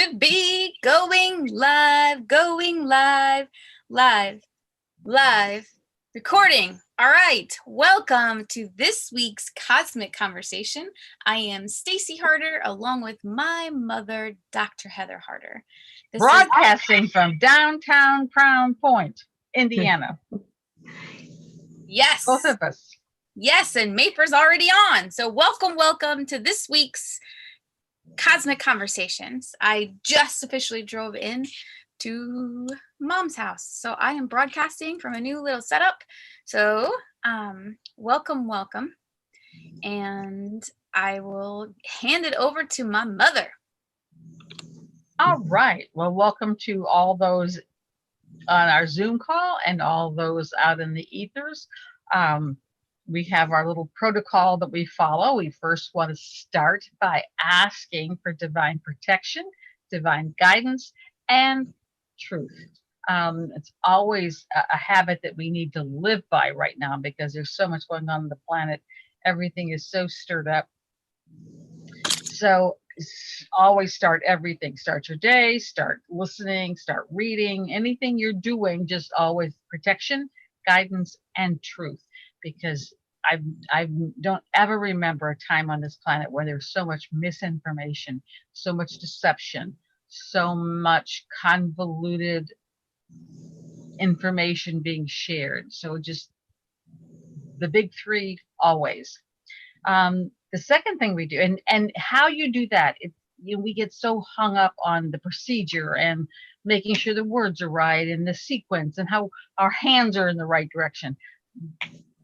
to be going live, live, recording. All right, welcome to this week's Cosmic Conversation. I am Stacy Harder, along with my mother, Dr. Heather Harder. Broadcasting from downtown Crown Point, Indiana. Yes. Both of us. Yes, and Maper's already on. So welcome to this week's Cosmic Conversations. I just officially drove in to Mom's house. So I am broadcasting from a new little setup. So welcome. And I will hand it over to my mother. All right. Well, welcome to all those on our Zoom call and all those out in the ethers. We have our little protocol that we follow. We first want to start by asking for divine protection, divine guidance, and truth. It's always a habit that we need to live by right now because there's so much going on the planet. Everything is so stirred up. So always start everything. Start your day, start listening, start reading, anything you're doing, just always protection, guidance, and truth. Because I don't ever remember a time on this planet where there's so much misinformation, so much deception, so much convoluted information being shared. So just the big three always. The second thing we do, and how you do that, we get so hung up on the procedure and making sure the words are right and the sequence and how our hands are in the right direction.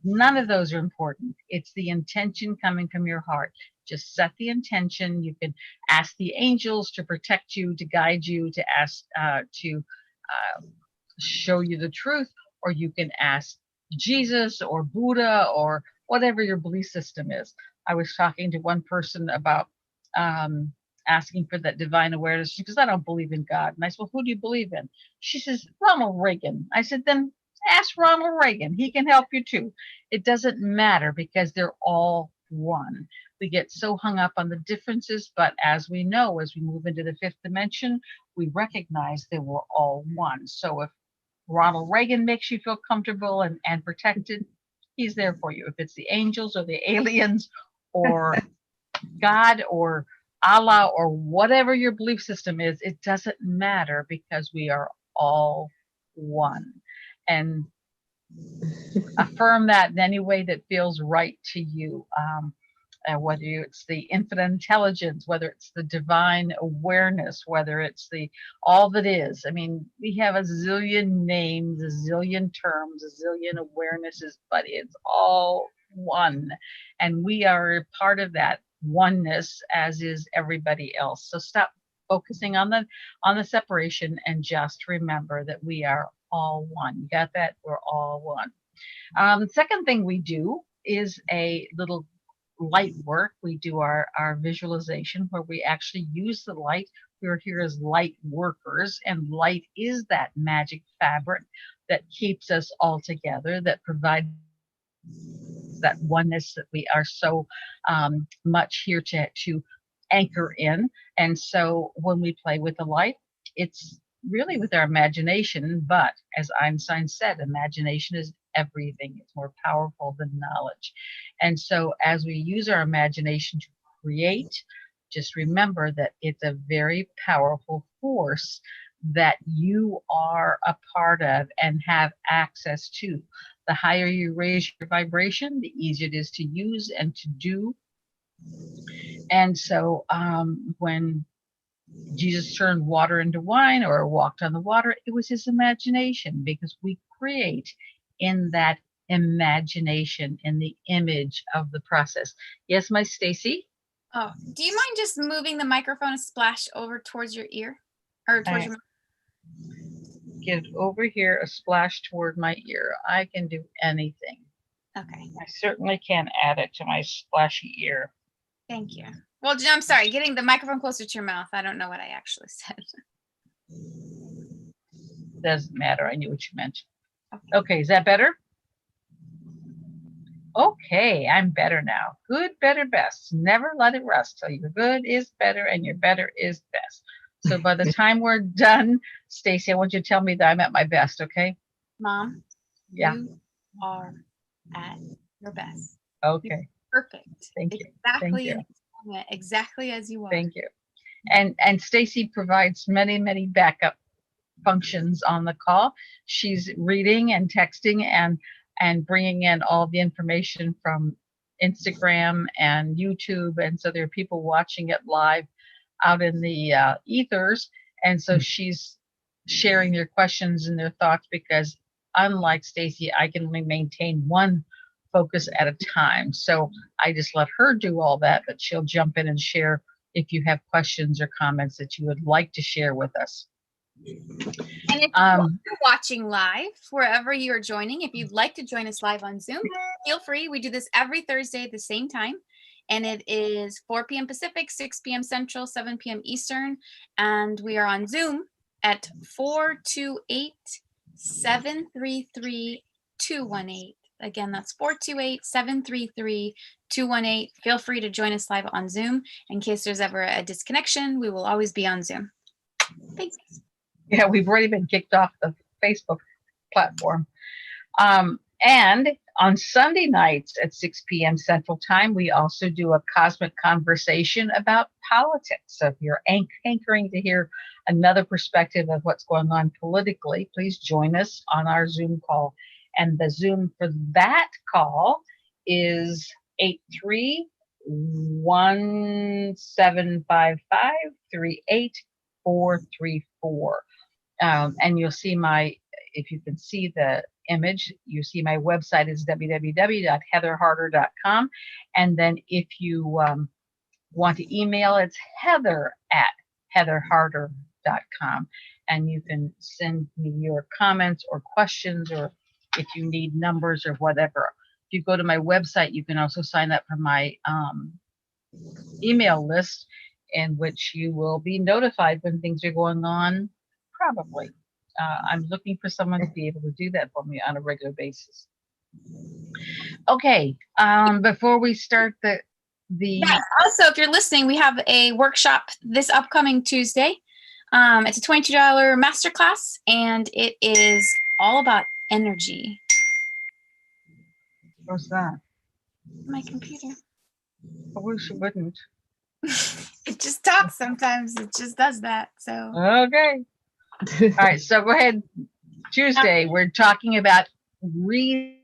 None of those are important. It's the intention coming from your heart. Just set the intention. You can ask the angels to protect you, to guide you, to ask to show you the truth, or you can ask Jesus or Buddha or whatever your belief system is. I was talking to one person about asking for that divine awareness because I don't believe in God. And I said, well, who do you believe in? She says, Ronald Reagan. I said, then ask Ronald Reagan. He can help you too. It doesn't matter because they're all one. We get so hung up on the differences, but as we know, as we move into the fifth dimension, we recognize that we're all one. So if Ronald Reagan makes you feel comfortable and protected, he's there for you. If it's the angels or the aliens or God or Allah or whatever your belief system is, it doesn't matter because we are all one. And affirm that in any way that feels right to you. Whether it's the infinite intelligence, whether it's the divine awareness, whether it's the all that is. I mean, we have a zillion names, a zillion terms, a zillion awarenesses, but it's all one. And we are part of that oneness, as is everybody else. So stop focusing on the separation and just remember that we are all one. You got that? We're all one. Second thing we do is a little light work. We do our visualization where we actually use the light. We're here as light workers, and light is that magic fabric that keeps us all together, that provides that oneness that we are so much here to anchor in. And so when we play with the light, it's really with our imagination, but as Einstein said, imagination is everything. It's more powerful than knowledge. And so as we use our imagination to create, just remember that it's a very powerful force that you are a part of and have access to. The higher you raise your vibration, the easier it is to use and to do. And so when Jesus turned water into wine or walked on the water, it was his imagination, because we create in that imagination, in the image of the process. Yes, my Stacy? Oh, do you mind just moving the microphone a splash over towards your ear? Or towards your mouth? Get over here a splash toward my ear. I can do anything. Okay. I certainly can add it to my splashy ear. Thank you. Well, I'm sorry, getting the microphone closer to your mouth. I don't know what I actually said. Doesn't matter. I knew what you meant. Okay, is that better? Okay, I'm better now. Good, better, best. Never let it rest till your good is better and your better is best. So by the time we're done, Stacy, I want you to tell me that I'm at my best, okay? Mom, Yeah. you are at your best. Okay. Perfect. Thank you. Exactly. Thank you. Exactly as you are. Thank you. And Stacy provides many backup functions on the call. She's reading and texting and bringing in all the information from Instagram and YouTube, and so there are people watching it live out in the ethers, and so she's sharing their questions and their thoughts, because unlike Stacy, I can only maintain one focus at a time. So I just let her do all that, but she'll jump in and share if you have questions or comments that you would like to share with us. And if you're watching live, wherever you're joining, if you'd like to join us live on Zoom, feel free. We do this every Thursday at the same time. And it is 4 p.m. Pacific, 6 p.m. Central, 7 p.m. Eastern. And we are on Zoom at 428-733-218. Again, that's 428-733-218. Feel free to join us live on Zoom. In case there's ever a disconnection, we will always be on Zoom. Thanks. Yeah, we've already been kicked off the Facebook platform. And on Sunday nights at 6 p.m. Central Time, we also do a cosmic conversation about politics. So if you're hankering to hear another perspective of what's going on politically, please join us on our Zoom call. And the Zoom for that call is 831-755-38434. And you'll see if you can see the image, you see my website is www.heatherharder.com. And then if you want to email, it's heather@heatherharder.com. And you can send me your comments or questions, or if you need numbers or whatever. If you go to my website, you can also sign up for my email list, in which you will be notified when things are going on. Probably. I'm looking for someone to be able to do that for me on a regular basis. Okay. Before we start Yes, also, if you're listening, we have a workshop this upcoming Tuesday. It's a $22 masterclass, and it is all about energy. What's that? My computer. I wish it wouldn't. It just talks sometimes. It just does that. So okay. All right. So go ahead. Tuesday, we're talking about reading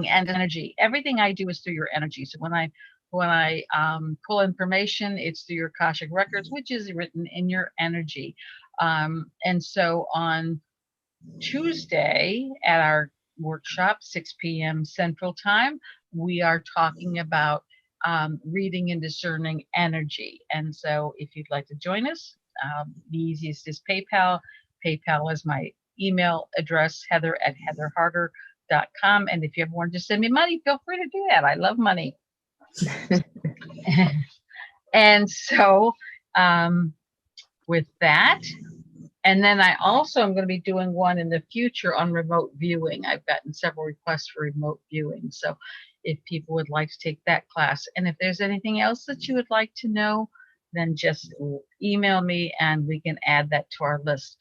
and energy. Everything I do is through your energy. So when I pull information, it's through your Akashic records, which is written in your energy. And so on Tuesday at our workshop, 6 p.m. Central Time, we are talking about reading and discerning energy. And so if you'd like to join us, the easiest is PayPal. PayPal is my email address, heather@heatherharder.com. And if you ever want to send me money, feel free to do that. I love money. And so with that, and then I also am going to be doing one in the future on remote viewing. I've gotten several requests for remote viewing. So if people would like to take that class, and if there's anything else that you would like to know, then just email me and we can add that to our list.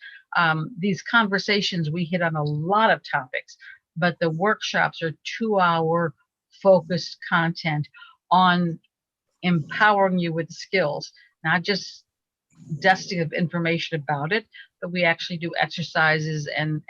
These conversations, we hit on a lot of topics, but the workshops are 2-hour focused content on empowering you with skills, not just dusting of information about it, but we actually do exercises and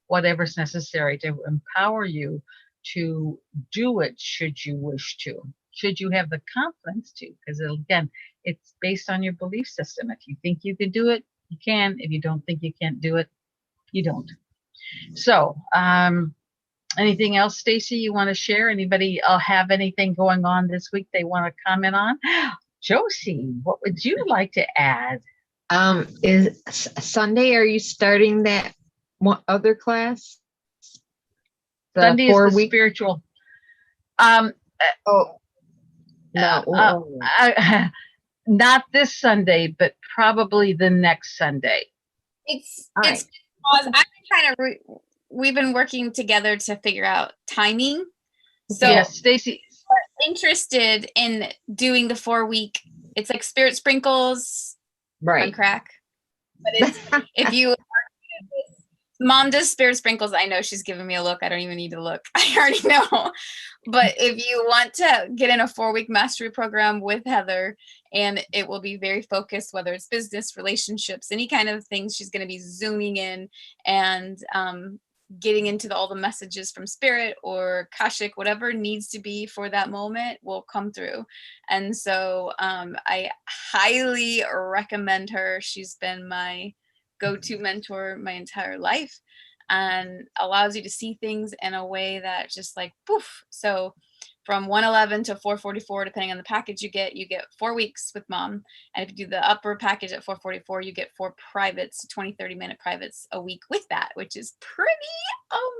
whatever's necessary to empower you to do it should you wish to, should you have the confidence to, because again, it's based on your belief system. If you think you can do it, you can. If you don't think you can't do it, you don't. So anything else, Stacy, you want to share? Anybody have anything going on this week they want to comment on? Josie, what would you like to add? Is Sunday, are you starting that one other class? Sunday is the spiritual. No. Not this Sunday, but probably the next Sunday. It's because I've been trying to. We've been working together to figure out timing. So yes, Stacy, interested in doing the 4-week. It's like Spirit Sprinkles on Right. crack. But it's if you Mom does spirit sprinkles. I know she's giving me a look. I don't even need to look. I already know. But if you want to get in a 4-week mastery program with Heather, and it will be very focused, whether it's business, relationships, any kind of things, she's going to be zooming in and getting into all the messages from spirit or Kashik, whatever needs to be for that moment will come through. And so I highly recommend her. She's been my go-to mentor my entire life and allows you to see things in a way that just like poof. So from 111 to 444, depending on the package you get 4 weeks with Mom. And if you do the upper package at 444, you get 4 privates, 20-30-minute privates a week with that, which is pretty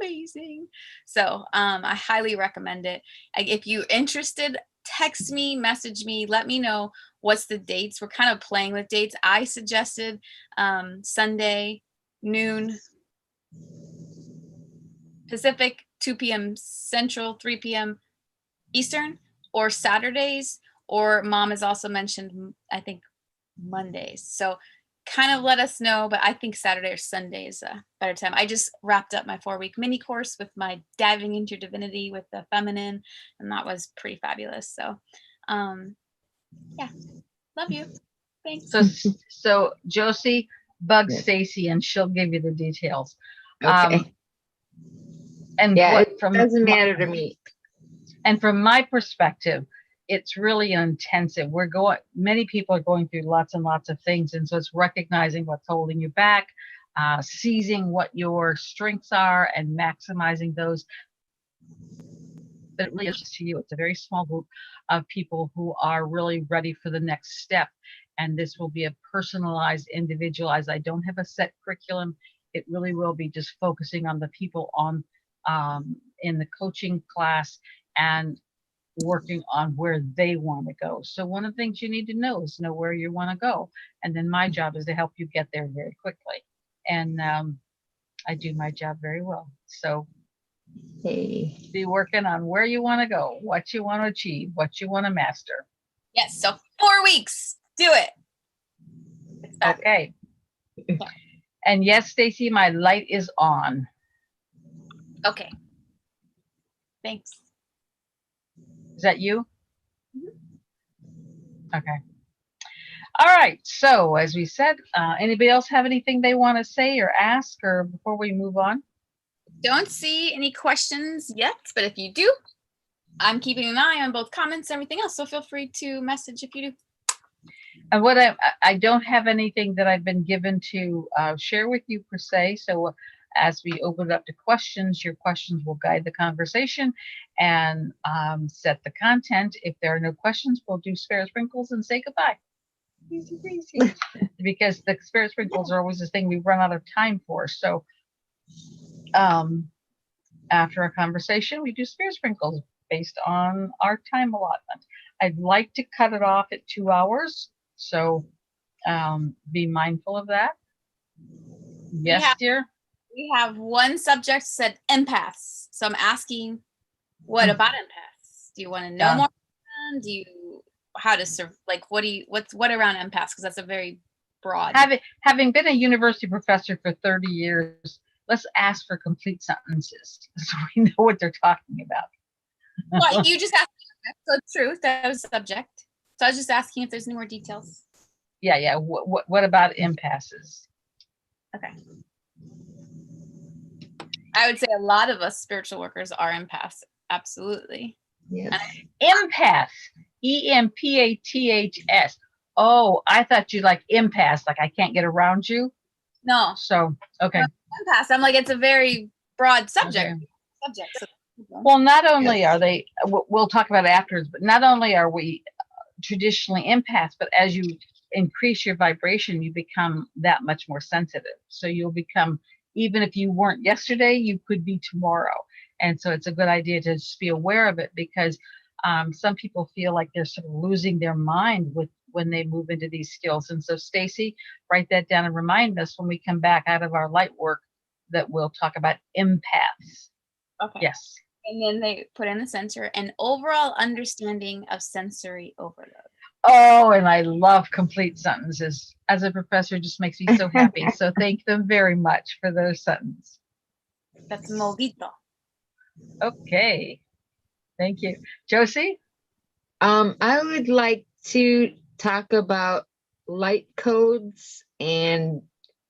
amazing. So I highly recommend it. If you're interested, text me, message me, let me know what's the dates. We're kind of playing with dates. I suggested Sunday, noon Pacific, 2 p.m. Central, 3 p.m. Eastern, or Saturdays, or Mom has also mentioned, I think, Mondays. So kind of let us know, but I think Saturday or Sunday is a better time. I just wrapped up my 4-week mini course with my diving into your divinity with the feminine, and that was pretty fabulous. So yeah, love you. Thanks. So Josie, bug Yes. Stacy, and she'll give you the details. Okay. And Yeah, what, it from doesn't my- matter to me. And from my perspective, it's really intensive. Many people are going through lots and lots of things. And so it's recognizing what's holding you back, seizing what your strengths are and maximizing those. But it really is to you. It's a very small group of people who are really ready for the next step. And this will be a personalized, individualized. I don't have a set curriculum. It really will be just focusing on the people on in the coaching class and working on where they want to go. So one of the things you need to know is know where you want to go. And then my job is to help you get there very quickly. And I do my job very well. So Hey. be working on where you want to go, what you want to achieve, what you want to master. Yes, so 4 weeks. Do it. It's fabulous. Okay. And yes, Stacy, my light is on. Okay. Thanks. Is that you? Okay. All right. So as we said, anybody else have anything they want to say or ask, or before we move on? Don't see any questions yet, but if you do, I'm keeping an eye on both comments and everything else. So feel free to message if you do. And what I don't have anything that I've been given to share with you per se. So as we open it up to questions, your questions will guide the conversation and set the content. If there are no questions, we'll do spirit sprinkles and say goodbye. Easy breezy. Because the spirit sprinkles are always the thing we run out of time for. So after a conversation, we do spirit sprinkles based on our time allotment. I'd like to cut it off at 2 hours. So be mindful of that. Yes, dear. We have one subject said empaths. So I'm asking, what about empaths? Do you want to know more? Do you how to serve? Like, what around empaths? Because that's a very broad. Having been a university professor for 30 years, let's ask for complete sentences so we know what they're talking about. Well, you just asked. So truth, that was the subject. So I was just asking if there's any more details. Yeah. What about impasses? Okay. I would say a lot of us spiritual workers are empaths. Absolutely. Yes. Empath. EMPATHS. Oh, I thought you like impasse, like I can't get around you. No. So, okay. Empaths. I'm like, it's a very broad subject. Okay. So, well, not only are they, we'll talk about it afterwards, but not only are we traditionally empaths, but as you increase your vibration, you become that much more sensitive. So you'll become, even if you weren't yesterday, you could be tomorrow. And so it's a good idea to just be aware of it, because some people feel like they're sort of losing their mind when they move into these skills. And so Stacy, write that down and remind us when we come back out of our light work that we'll talk about empaths. Okay. Yes. And then they put in the sensor, an overall understanding of sensory overload. Oh, and I love complete sentences. As a professor, it just makes me so happy. So thank them very much for those sentences. That's molito. Okay. Thank you. Josie? I would like to talk about light codes and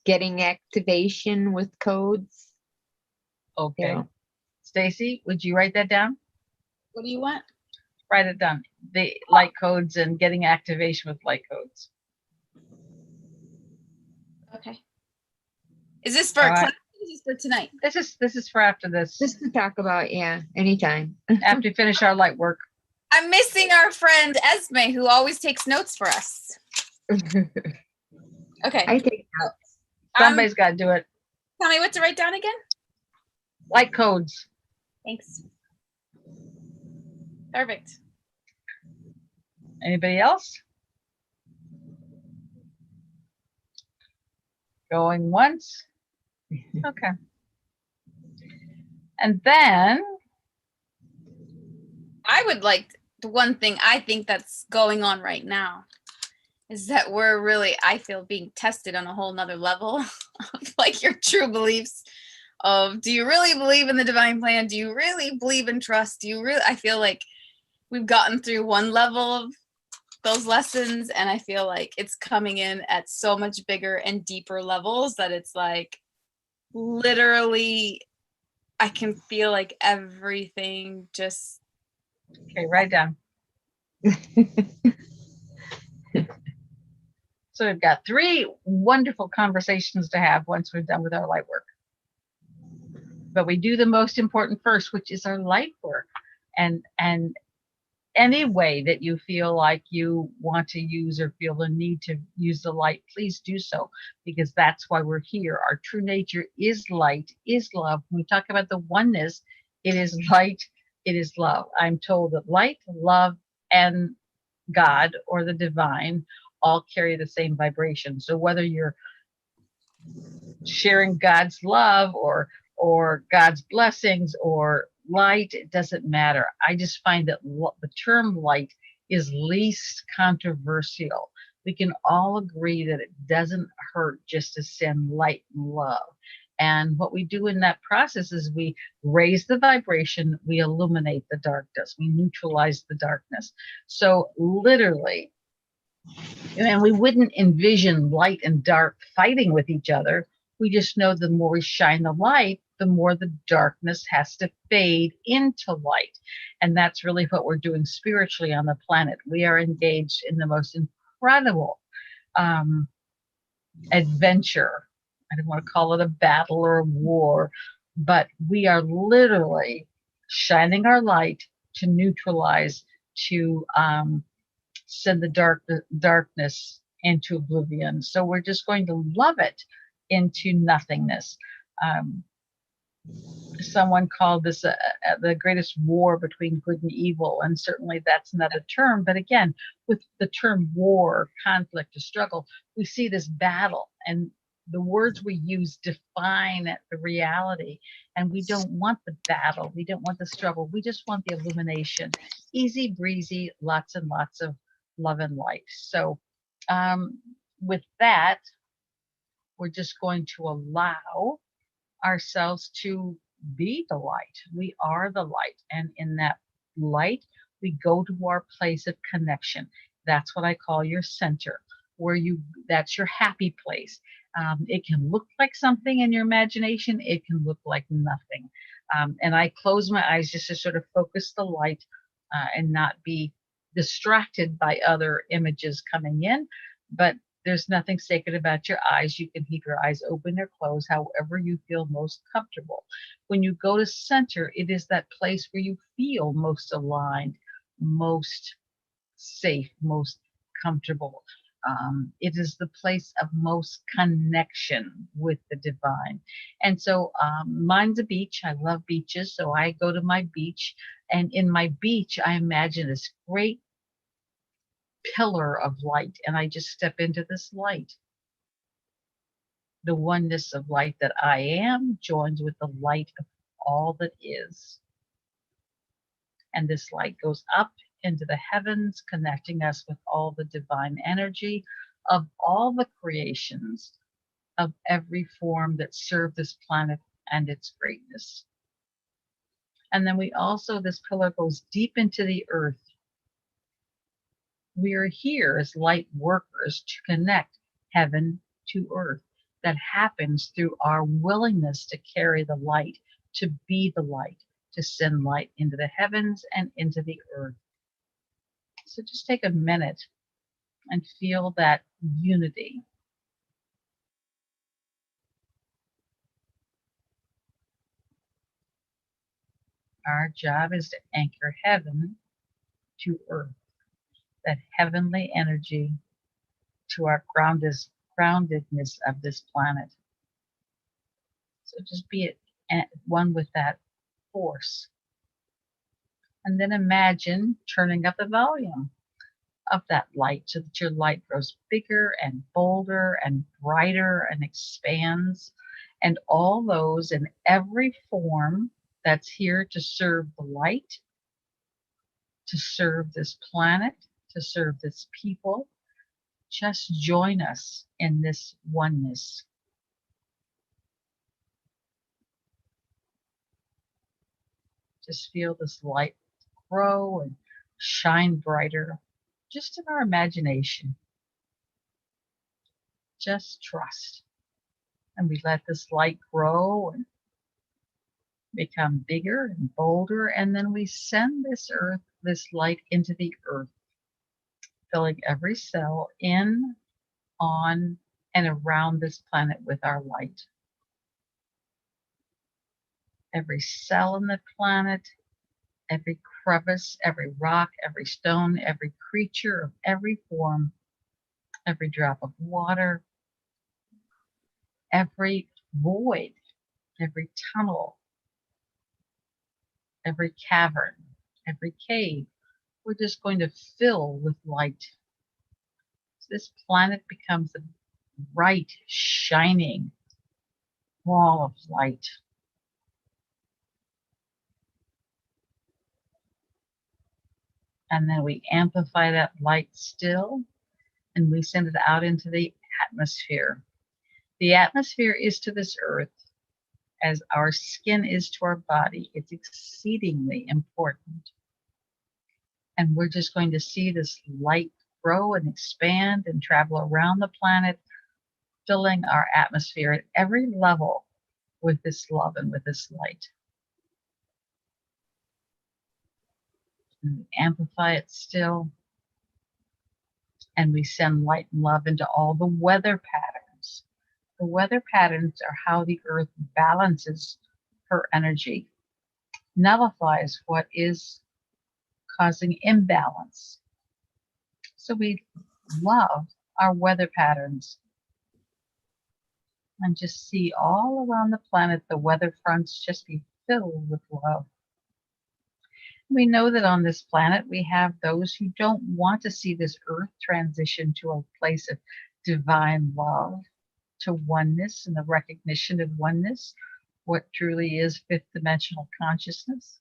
getting activation with codes. Okay. Yeah. Stacy, would you write that down? What do you want? Write it down. The light codes and getting activation with light codes. Okay. Is this for All right. class? Or is this for tonight? This is for after this. Just to talk about, yeah, anytime. After we finish our light work. I'm missing our friend Esme, who always takes notes for us. Okay. I take notes. Somebody's got to do it. Tell me what to write down again. Light codes. Thanks. Perfect. Anybody else? Going once. Okay. And then I would like the one thing I think that's going on right now is that we're really, I feel, being tested on a whole nother level of like your true beliefs of, do you really believe in the divine plan? Do you really believe in trust? Do you really, I feel like we've gotten through one level of those lessons, and I feel like it's coming in at so much bigger and deeper levels that it's like literally I can feel like everything just. okay, write down. So we've got 3 wonderful conversations to have once we're done with our light work. But we do the most important first, which is our light work. And any way that you feel like you want to use or feel the need to use the light, please do so, because that's why we're here. Our true nature is light, is love. When we talk about the oneness, it is light, it is love. I'm told that light, love, and God or the divine all carry the same vibration. So whether you're sharing God's love or God's blessings or light, it doesn't matter. I just find that the term light is least controversial. We can all agree that it doesn't hurt just to send light and love. And what we do in that process is we raise the vibration, we illuminate the darkness, we neutralize the darkness. So literally, and we wouldn't envision light and dark fighting with each other. We just know the more we shine the light, the more the darkness has to fade into light. And that's really what we're doing spiritually on the planet. We are engaged in the most incredible adventure. I don't want to call it a battle or a war, but we are literally shining our light to neutralize, to send the darkness into oblivion. So we're just going to love it into nothingness. Someone called this the greatest war between good and evil, and certainly that's another term. But again, with the term war, conflict, or struggle, we see this battle, and the words we use define the reality. And we don't want the battle, we don't want the struggle, we just want the illumination. Easy breezy, lots and lots of love and light. So with that, we're just going to allow ourselves to be the light. We are the light. And in that light, we go to our place of connection. That's what I call your center, where that's your happy place. It can look like something in your imagination. It can look like nothing. And I close my eyes just to sort of focus the light and not be distracted by other images coming in. But there's nothing sacred about your eyes. You can keep your eyes open or closed, however you feel most comfortable. When you go to center, it is that place where you feel most aligned, most safe, most comfortable. It is the place of most connection with the divine. And so mine's a beach. I love beaches. So I go to my beach, and in my beach, I imagine this great pillar of light, and I just step into this light. The oneness of light that I am joins with the light of all that is. And this light goes up into the heavens, connecting us with all the divine energy of all the creations of every form that serve this planet and its greatness. And then we also, this pillar goes deep into the earth. We are here as light workers to connect heaven to earth. That happens through our willingness to carry the light, to be the light, to send light into the heavens and into the earth. So just take a minute and feel that unity. Our job is to anchor heaven to earth, that heavenly energy to our groundedness of this planet. So just be at one with that force. And then imagine turning up the volume of that light so that your light grows bigger and bolder and brighter and expands. And all those in every form that's here to serve the light, to serve this planet, to serve this people, just join us in this oneness. Just feel this light grow and shine brighter, just in our imagination. Just trust. And we let this light grow and become bigger and bolder, and then we send this light into the earth, filling every cell in, on, and around this planet with our light. Every cell in the planet, every crevice, every rock, every stone, every creature of every form, every drop of water, every void, every tunnel, every cavern, every cave, we're just going to fill with light. So this planet becomes a bright, shining wall of light. And then we amplify that light still, and we send it out into the atmosphere. The atmosphere is to this earth as our skin is to our body. It's exceedingly important. And we're just going to see this light grow and expand and travel around the planet, filling our atmosphere at every level with this love and with this light. And we amplify it still. And we send light and love into all the weather patterns. The weather patterns are how the earth balances her energy, nullifies what is causing imbalance. So we love our weather patterns and just see all around the planet the weather fronts just be filled with love. We know that on this planet we have those who don't want to see this earth transition to a place of divine love, to oneness and the recognition of oneness, what truly is fifth dimensional consciousness.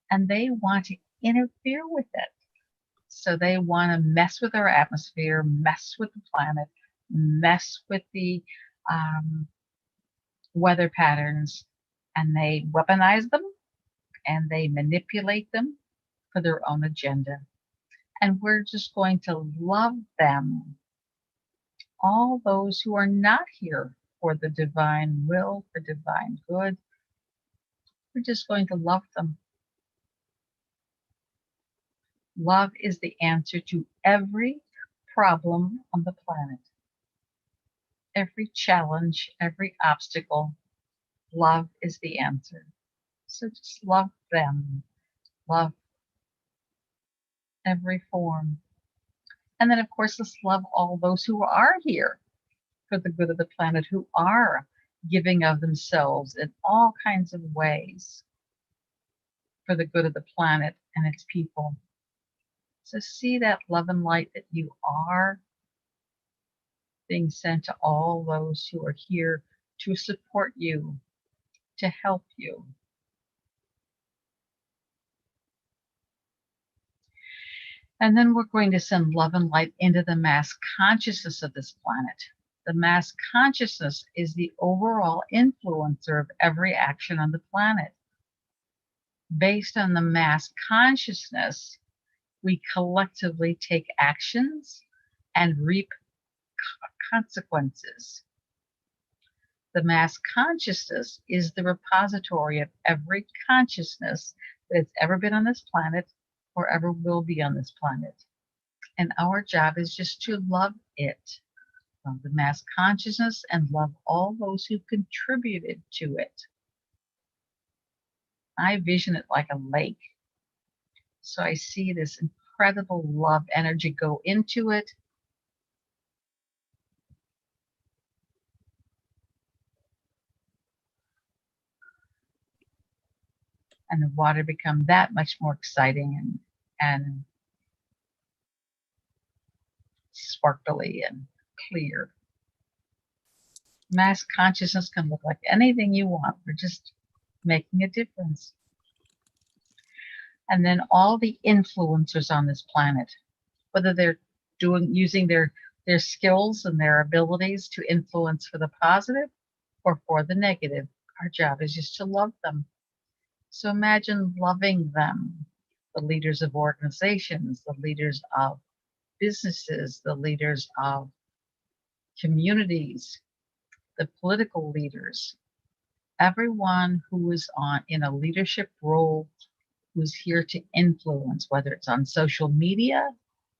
And they want to interfere with it. So they want to mess with our atmosphere, mess with the planet, mess with the weather patterns, and they weaponize them and they manipulate them for their own agenda. And we're just going to love them, all those who are not here for the divine will, for divine good. We're just going to love them. Love is the answer to every problem on the planet. Every challenge, every obstacle, love is the answer. So just love them. Love every form. And then, of course, let's love all those who are here for the good of the planet, who are giving of themselves in all kinds of ways for the good of the planet and its people. So see that love and light that you are being sent to all those who are here to support you, to help you. And then we're going to send love and light into the mass consciousness of this planet. The mass consciousness is the overall influencer of every action on the planet. Based on the mass consciousness, we collectively take actions and reap consequences. The mass consciousness is the repository of every consciousness that has ever been on this planet or ever will be on this planet. And our job is just to love it, love the mass consciousness, and love all those who contributed to it. I vision it like a lake. So I see this incredible love energy go into it. And the water become that much more exciting and sparkly and clear. Mass consciousness can look like anything you want. We're just making a difference. And then all the influencers on this planet, whether they're using their skills and their abilities to influence for the positive or for the negative, our job is just to love them. So imagine loving them, the leaders of organizations, the leaders of businesses, the leaders of communities, the political leaders, everyone who is in a leadership role, who's here to influence, whether it's on social media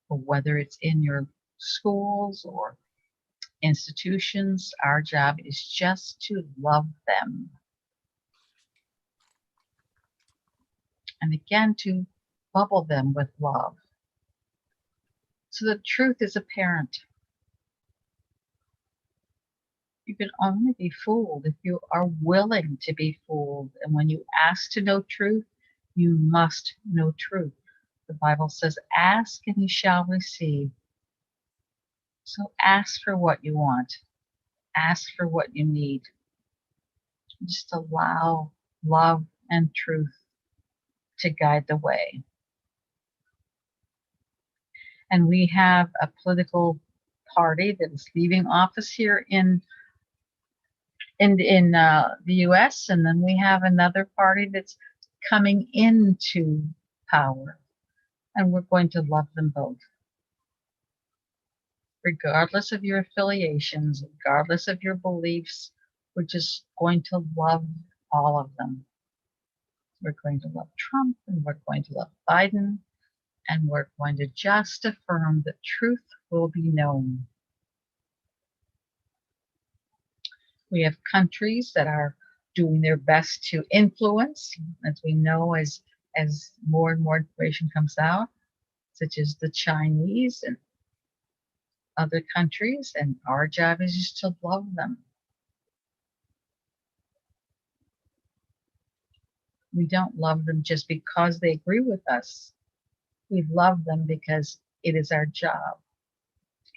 or whether it's in your schools or institutions. Our job is just to love them. And again, to bubble them with love. So the truth is apparent. You can only be fooled if you are willing to be fooled. And when you ask to know truth, you must know truth. The Bible says, ask and you shall receive. So ask for what you want. Ask for what you need. Just allow love and truth to guide the way. And we have a political party that is leaving office here in the U.S., and then we have another party that's coming into power, and we're going to love them both. Regardless of your affiliations, regardless of your beliefs, we're just going to love all of them. We're going to love Trump, and we're going to love Biden, and we're going to just affirm that truth will be known. We have countries that are doing their best to influence, as we know, as more and more information comes out, such as the Chinese and other countries, and our job is just to love them. We don't love them just because they agree with us. We love them because it is our job.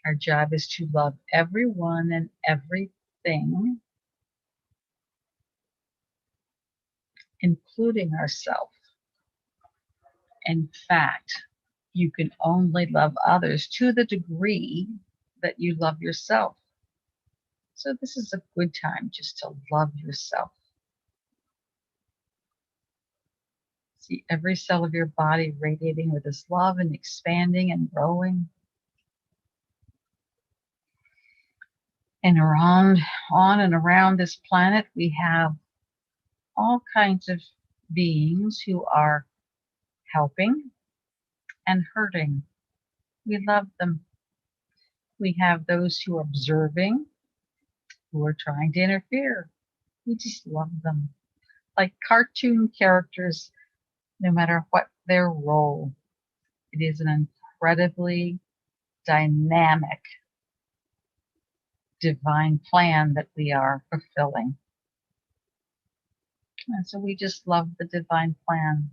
Our job is to love everyone and everything, including ourselves. In fact, you can only love others to the degree that you love yourself. So this is a good time just to love yourself. See every cell of your body radiating with this love and expanding and growing. And around, on and around this planet, we have all kinds of beings who are helping and hurting. We love them. We have those who are observing, who are trying to interfere. We just love them. Like cartoon characters, no matter what their role, it is an incredibly dynamic divine plan that we are fulfilling. And so we just love the divine plan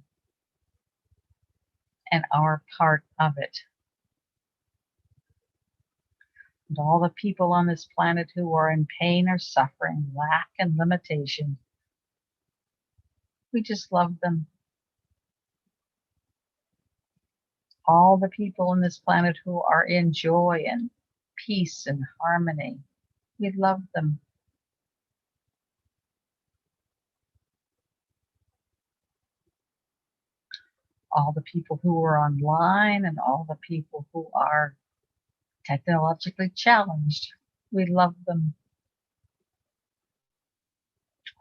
and our part of it. And all the people on this planet who are in pain or suffering, lack and limitation, we just love them. all the people on this planet who are in joy and peace and harmony. We love them. All the people who are online and all the people who are technologically challenged. We love them.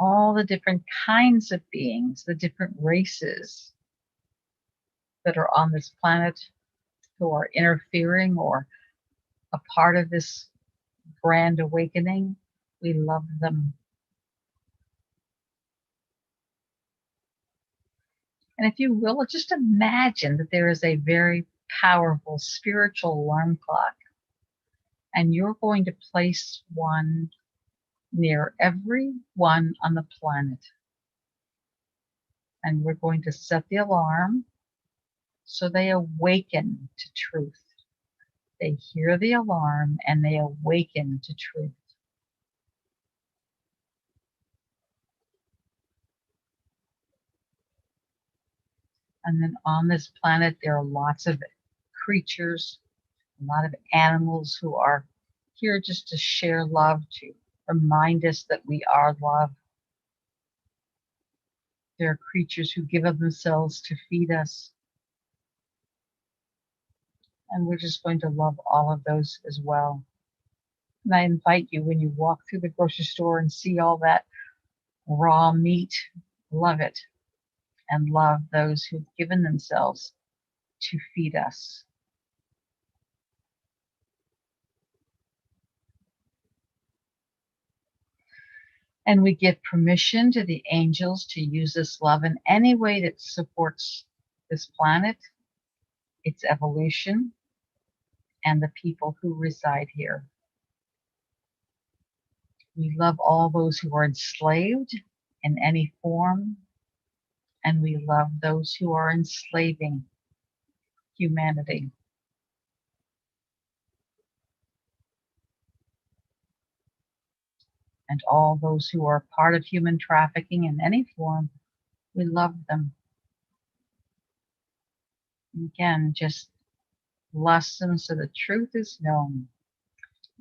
All the different kinds of beings, the different races that are on this planet who are interfering or a part of this grand awakening. We love them. And if you will, just imagine that there is a very powerful spiritual alarm clock, and you're going to place one near everyone on the planet. And we're going to set the alarm so they awaken to truth. They hear the alarm and they awaken to truth. And then on this planet, there are lots of creatures, a lot of animals who are here just to share love, to remind us that we are love. There are creatures who give of themselves to feed us. And we're just going to love all of those as well. And I invite you, when you walk through the grocery store and see all that raw meat, love it. And love those who've given themselves to feed us. And we give permission to the angels to use this love in any way that supports this planet, its evolution, and the people who reside here. We love all those who are enslaved in any form, and we love those who are enslaving humanity. And all those who are part of human trafficking in any form, we love them. And again, just lessons so the truth is known.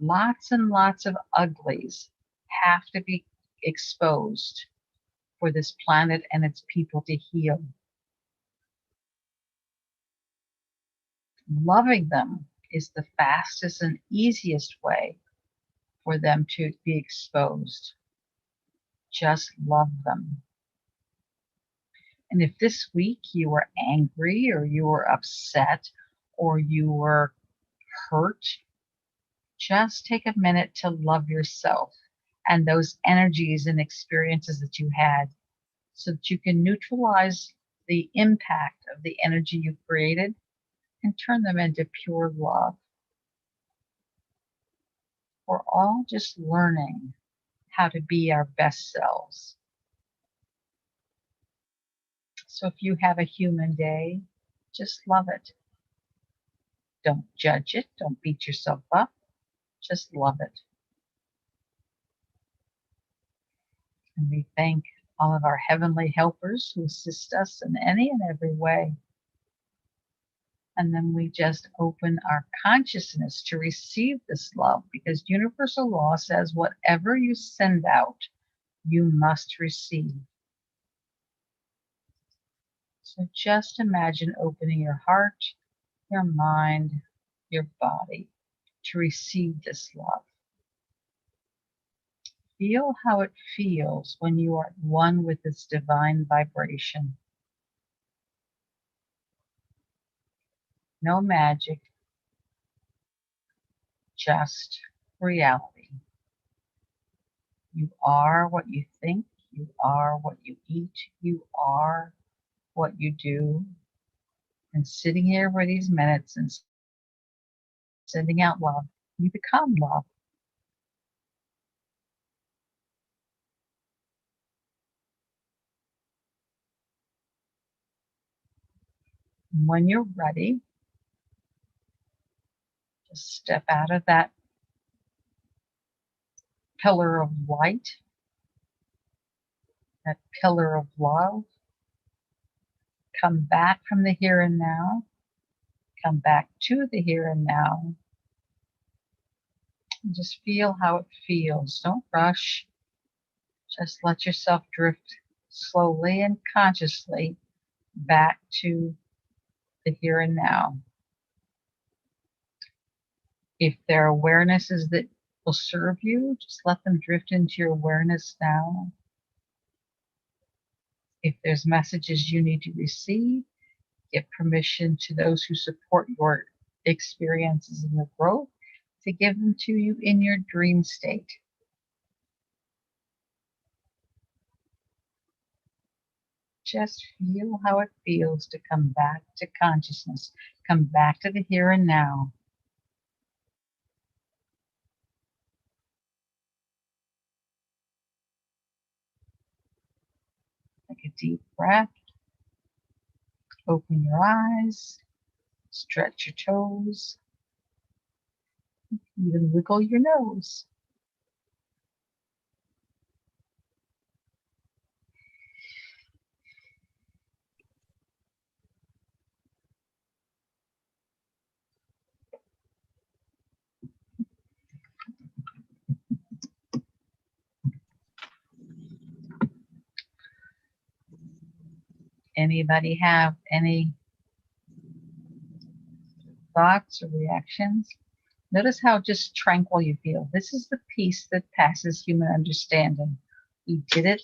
Lots and lots of uglies have to be exposed for this planet and its people to heal. Loving them is the fastest and easiest way for them to be exposed. Just love them. And if this week you were angry or you were upset or you were hurt, just take a minute to love yourself and those energies and experiences that you had so that you can neutralize the impact of the energy you created and turn them into pure love. We're all just learning how to be our best selves. So if you have a human day, just love it. Don't judge it. Don't beat yourself up. Just love it. And we thank all of our heavenly helpers who assist us in any and every way. And then we just open our consciousness to receive this love, because universal law says whatever you send out, you must receive. So just imagine opening your heart, your mind, your body to receive this love. Feel how it feels when you are one with this divine vibration. No magic, just reality. You are what you think, you are what you eat, you are what you do. And sitting here for these minutes and sending out love, you become love. And when you're ready, just step out of that pillar of light, that pillar of love. Come back from the here and now come back to the here and now. And just feel how it feels. Don't rush. Just let yourself drift slowly and consciously back to the here and now. If there are awarenesses that will serve you, just let them drift into your awareness now. If there's messages you need to receive, give permission to those who support your experiences and your growth to give them to you in your dream state. Just feel how it feels to come back to consciousness, come back to the here and now. Take a deep breath. Open your eyes. Stretch your toes. Even wiggle your nose. Anybody have any thoughts or reactions? Notice how just tranquil you feel. This is the peace that passes human understanding. We did it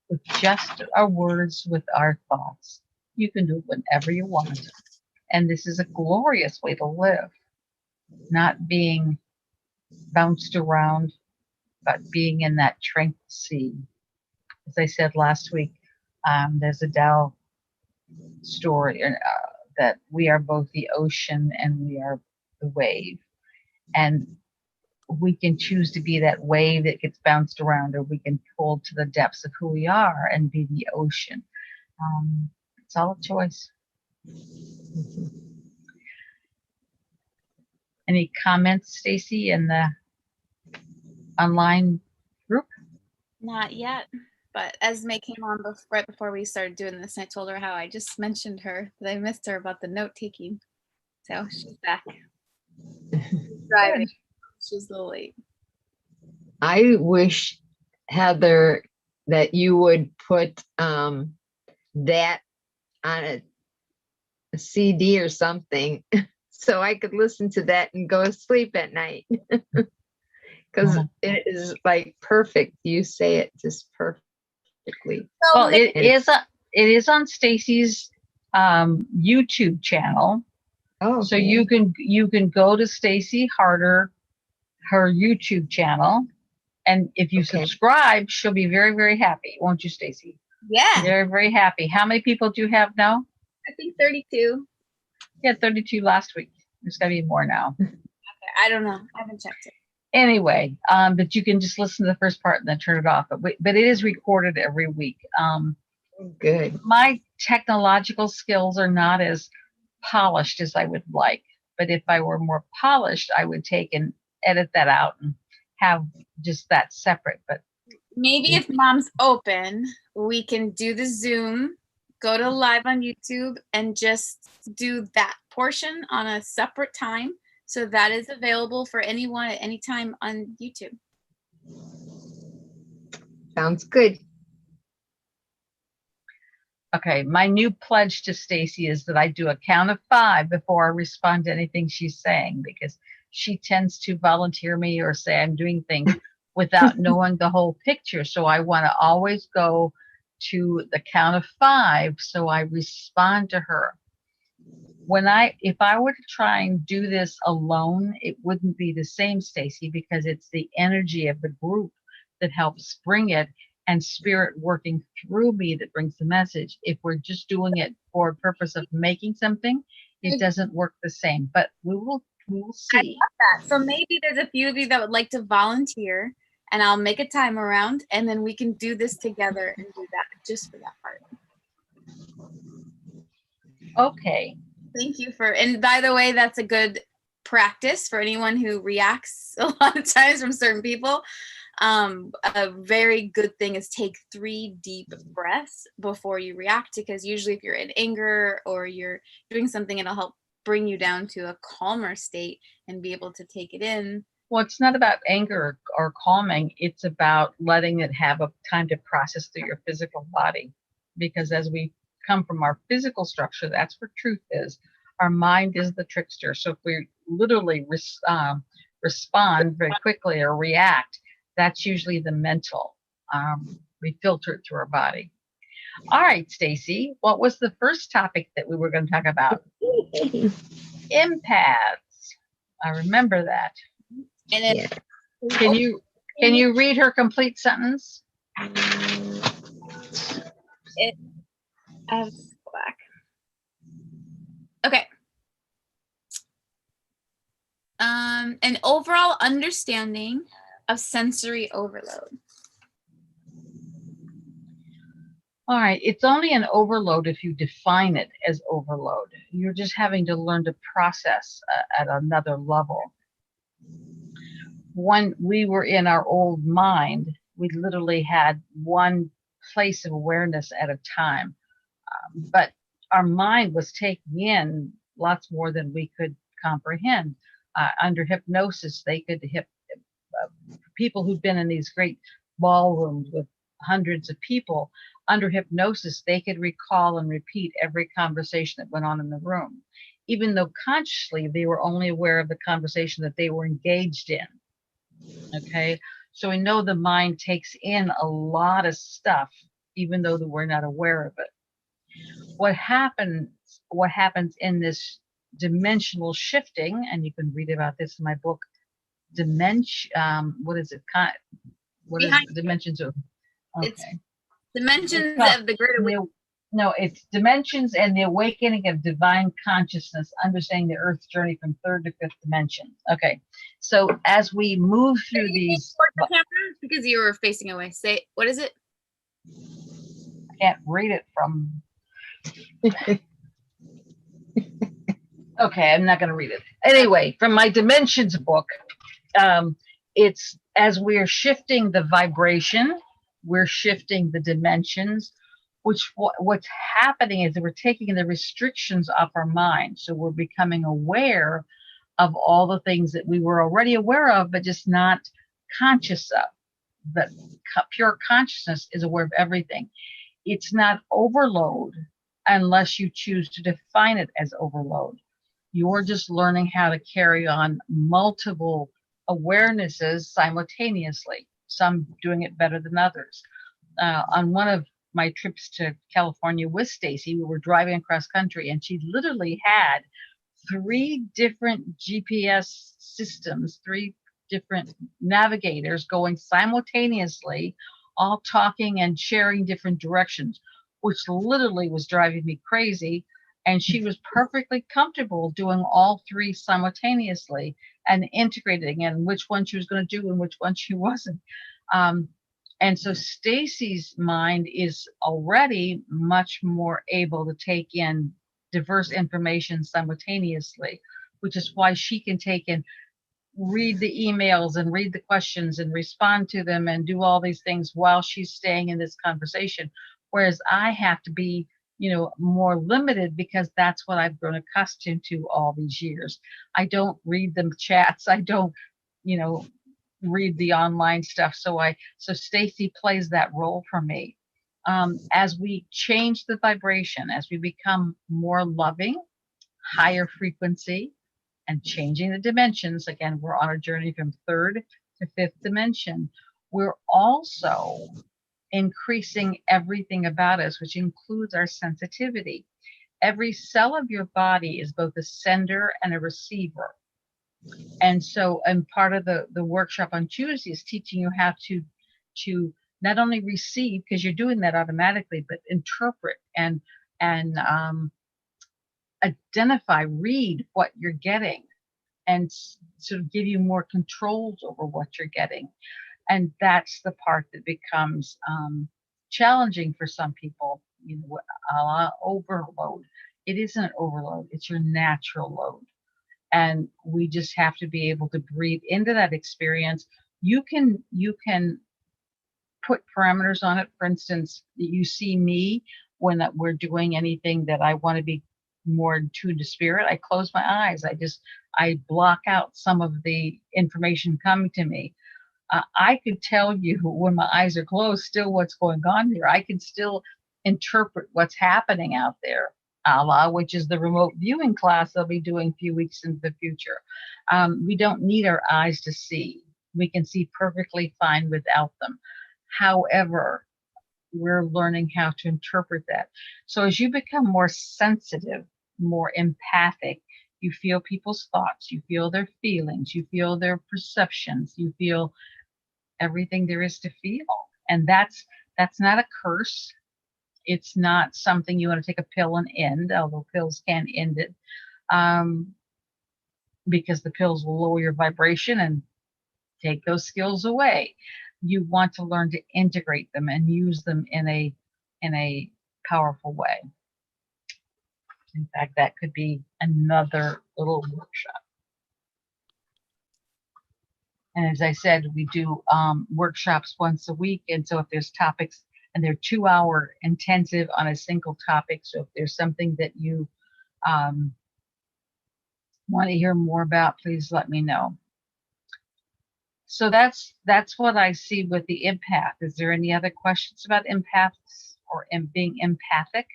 with just our words, with our thoughts. You can do it whenever you want. And this is a glorious way to live. Not being bounced around, but being in that tranquil sea. As I said last week, there's a Tao story that we are both the ocean and we are the wave. And we can choose to be that wave that gets bounced around, or we can pull to the depths of who we are and be the ocean. It's all a choice. Any comments, Stacy, in the online group? Not yet, but Esme came on right before we started doing this, and I told her how I just mentioned her, that I missed her about the note taking. So she's back. Driving. She's a little late. I wish, Heather, that you would put that on a CD or something so I could listen to that and go to sleep at night. Because it is like perfect. You say it just perfectly. Well, it is on Stacy's YouTube channel. Oh, so you can go to Stacy Harder, her YouTube channel, and if you subscribe, she'll be very, very happy, won't you, Stacy? Yeah. Very, very happy. How many people do you have now? I think 32. Yeah, 32 last week. There's got to be more now. Okay, I don't know. I haven't checked it. Anyway, but you can just listen to the first part and then turn it off. But it is recorded every week. Good. My technological skills are not as polished as I would like. But if I were more polished, I would take and edit that out and have just that separate. But maybe if Mom's open, we can do the Zoom, go to live on YouTube, and just do that portion on a separate time. So that is available for anyone at any time on YouTube. Sounds good. Okay, my new pledge to Stacy is that I do a count of 5 before I respond to anything she's saying, because she tends to volunteer me or say I'm doing things without knowing the whole picture. So I want to always go to the count of 5 so I respond to her. If I were to try and do this alone, it wouldn't be the same, Stacy, because it's the energy of the group that helps bring it, and spirit working through me that brings the message. If we're just doing it for a purpose of making something, it doesn't work the same. But we will see. I love that. So maybe there's a few of you that would like to volunteer, and I'll make a time around, and then we can do this together and do that just for that part. Okay. Thank you and by the way, that's a good practice for anyone who reacts a lot of times from certain people. A very good thing is take 3 deep breaths before you react, because usually if you're in anger or you're doing something, it'll help bring you down to a calmer state and be able to take it in. Well, it's not about anger or calming. It's about letting it have a time to process through your physical body. Because as we come from our physical structure, that's where truth is. Our mind is the trickster. So if we literally respond very quickly or react, that's usually the mental. We filter it through our body. All right, Stacy, what was the first topic that we were going to talk about? Empaths. I remember that. And it, Yeah. Can you read her complete sentence? I have to go back. Okay. An overall understanding of sensory overload. All right, it's only an overload if you define it as overload. You're just having to learn to process at another level. When we were in our old mind, we literally had one place of awareness at a time. But our mind was taking in lots more than we could comprehend. Under hypnosis, they could people who've been in these great ballrooms with hundreds of people, under hypnosis, they could recall and repeat every conversation that went on in the room, even though consciously they were only aware of the conversation that they were engaged in. Okay, so we know the mind takes in a lot of stuff, even though we're not aware of it. What happens in this dimensional shifting, and you can read about this in my book, what is it? What is Behind the dimensions of? Okay. It's Dimensions It's of the Great Awakening. No, it's dimensions and the awakening of divine consciousness, understanding the Earth's journey from third to fifth dimension. Okay, so as we move through these, The camera, because you were facing away. Say, what is it? I can't read it from. Okay, I'm not going to read it. Anyway, from my dimensions book, it's as we're shifting the vibration, we're shifting the dimensions, what's happening is that we're taking the restrictions off our mind. So we're becoming aware of all the things that we were already aware of, but just not conscious of. But pure consciousness is aware of everything. It's not overload unless you choose to define it as overload. You're just learning how to carry on multiple awarenesses simultaneously, some doing it better than others. On one of my trips to California with Stacy, we were driving across country, and she literally had 3 different GPS systems, 3 different navigators going simultaneously, all talking and sharing different directions, which literally was driving me crazy. And she was perfectly comfortable doing all 3 simultaneously and integrating in which one she was going to do and which one she wasn't. And so Stacy's mind is already much more able to take in diverse information simultaneously, which is why she can read the emails and read the questions and respond to them and do all these things while she's staying in this conversation. Whereas I have to be, more limited because that's what I've grown accustomed to all these years. I don't read the chats. I don't, read the online stuff. So Stacy plays that role for me. As we change the vibration, as we become more loving, higher frequency, and changing the dimensions, again, we're on a journey from third to fifth dimension. We're also increasing everything about us, which includes our sensitivity. Every cell of your body is both a sender and a receiver. And so, and part of the workshop on Tuesday is teaching you how to not only receive, because you're doing that automatically, but interpret and identify, read what you're getting, and sort of give you more controls over what you're getting. And that's the part that becomes challenging for some people, overload. It isn't overload, it's your natural load. And we just have to be able to breathe into that experience. You can put parameters on it. For instance, you see me when we're doing anything that I want to be more in tune to spirit, I close my eyes. I block out some of the information coming to me. I could tell you when my eyes are closed still what's going on here. I can still interpret what's happening out there, a la, which is the remote viewing class I'll be doing a few weeks into the future. We don't need our eyes to see. We can see perfectly fine without them. However, we're learning how to interpret that. So as you become more sensitive, more empathic, you feel people's thoughts, you feel their feelings, you feel their perceptions, you feel everything there is to feel. And that's not a curse. It's not something you want to take a pill and end, although pills can end it, because the pills will lower your vibration and take those skills away. You want to learn to integrate them and use them in a powerful way. In fact, that could be another little workshop. And as I said, we do workshops once a week. And so if there's topics, and they're 2-hour intensive on a single topic. So if there's something that you want to hear more about, please let me know. So that's what I see with the empath. Is there any other questions about empaths or being empathic?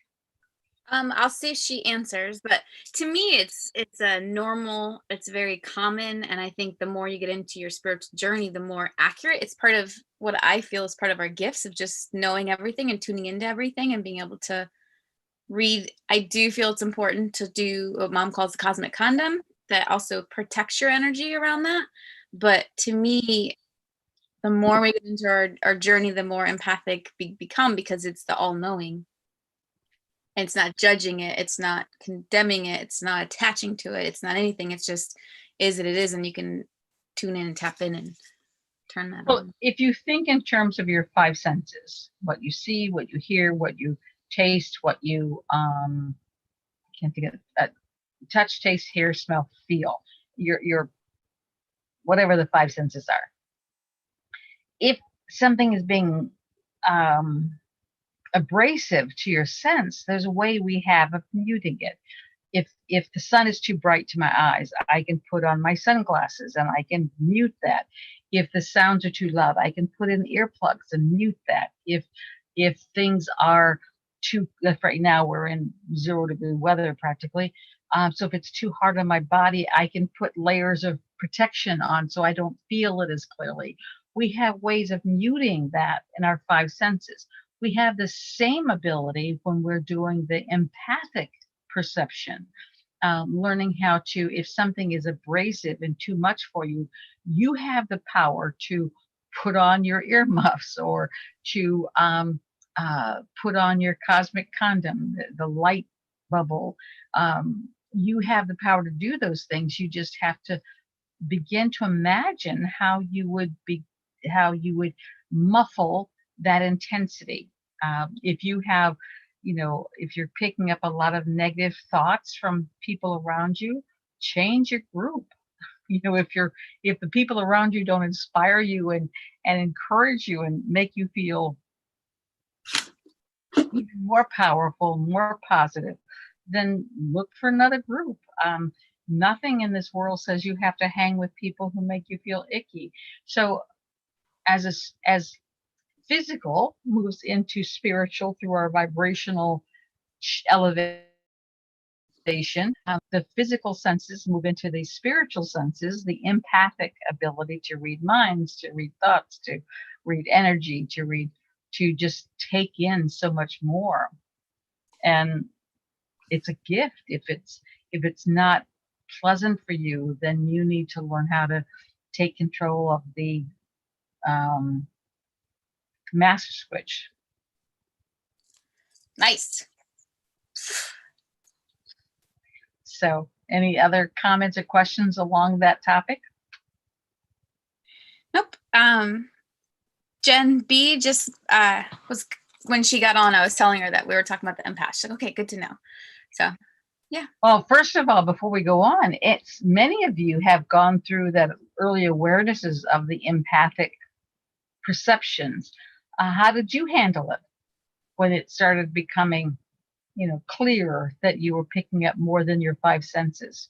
I'll see if she answers, but to me, it's a normal, it's very common, and I think the more you get into your spiritual journey, the more accurate. It's part of what I feel is part of our gifts of just knowing everything and tuning into everything and being able to read. I do feel it's important to do what Mom calls the cosmic condom that also protects your energy around that. But to me, the more we get into our journey, the more empathic we become, because it's the all-knowing. It's not judging it. It's not condemning it. It's not attaching to it. It's not anything. It's just is it is. And you can tune in and tap in and turn that on. If you think in terms of your 5 senses, what you see, what you hear, what you taste, what you, can't think of that, touch, taste, hear, smell, feel, your whatever the 5 senses are. If something is being, abrasive to your sense, there's a way we have of muting it. If the sun is too bright to my eyes, I can put on my sunglasses and I can mute that. If the sounds are too loud, I can put in earplugs and mute that. If things are too, right now we're in 0-degree weather practically, so if it's too hard on my body, I can put layers of protection on so I don't feel it as clearly. We have ways of muting that in our 5 senses. We have the same ability when we're doing the empathic perception, learning how to, if something is abrasive and too much for you, you have the power to put on your earmuffs or to put on your cosmic condom, the light bubble. You have the power to do those things. You just have to begin to imagine how you would muffle that intensity. If you have, if you're picking up a lot of negative thoughts from people around you, change your group. If the people around you don't inspire you and encourage you and make you feel even more powerful, more positive, then look for another group. Nothing in this world says you have to hang with people who make you feel icky. So as physical moves into spiritual through our vibrational elevation, the physical senses move into the spiritual senses, the empathic ability to read minds, to read thoughts, to read energy, to just take in so much more. And it's a gift. If it's not pleasant for you, then you need to learn how to take control of the master switch. Nice. So any other comments or questions along that topic? Nope. Jen B just was, when she got on, I was telling her that we were talking about the empath. She's like, okay, good to know. So yeah. Well, first of all, before we go on, it's many of you have gone through that early awarenesses of the empathic perceptions. How did you handle it when it started becoming clear that you were picking up more than your five senses?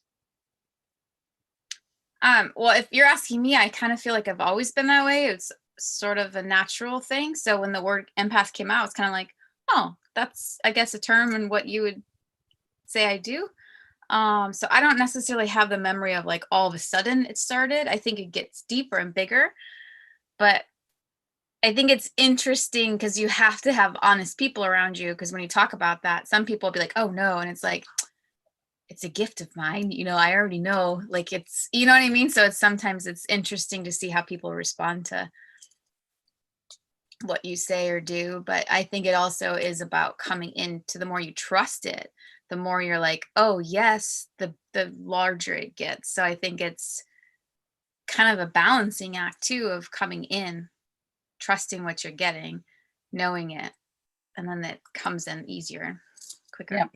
Well, if you're asking me, I kind of feel like I've always been that way. It's sort of a natural thing. So when the word empath came out, it's kind of like, oh, that's, I guess, a term and what you would say I do. So I don't necessarily have the memory of like all of a sudden it started. I think it gets deeper and bigger, but I think it's interesting because you have to have honest people around you. Because when you talk about that, some people will be like, oh no. And it's like, it's a gift of mine. I already know, like, it's, you know what I mean? So sometimes it's interesting to see how people respond to what you say or do. But I think it also is about coming into, the more you trust it, the more you're like, oh yes, the larger it gets. So I think it's kind of a balancing act too, of coming in, trusting what you're getting, knowing it, and then it comes in easier, quicker. Yeah.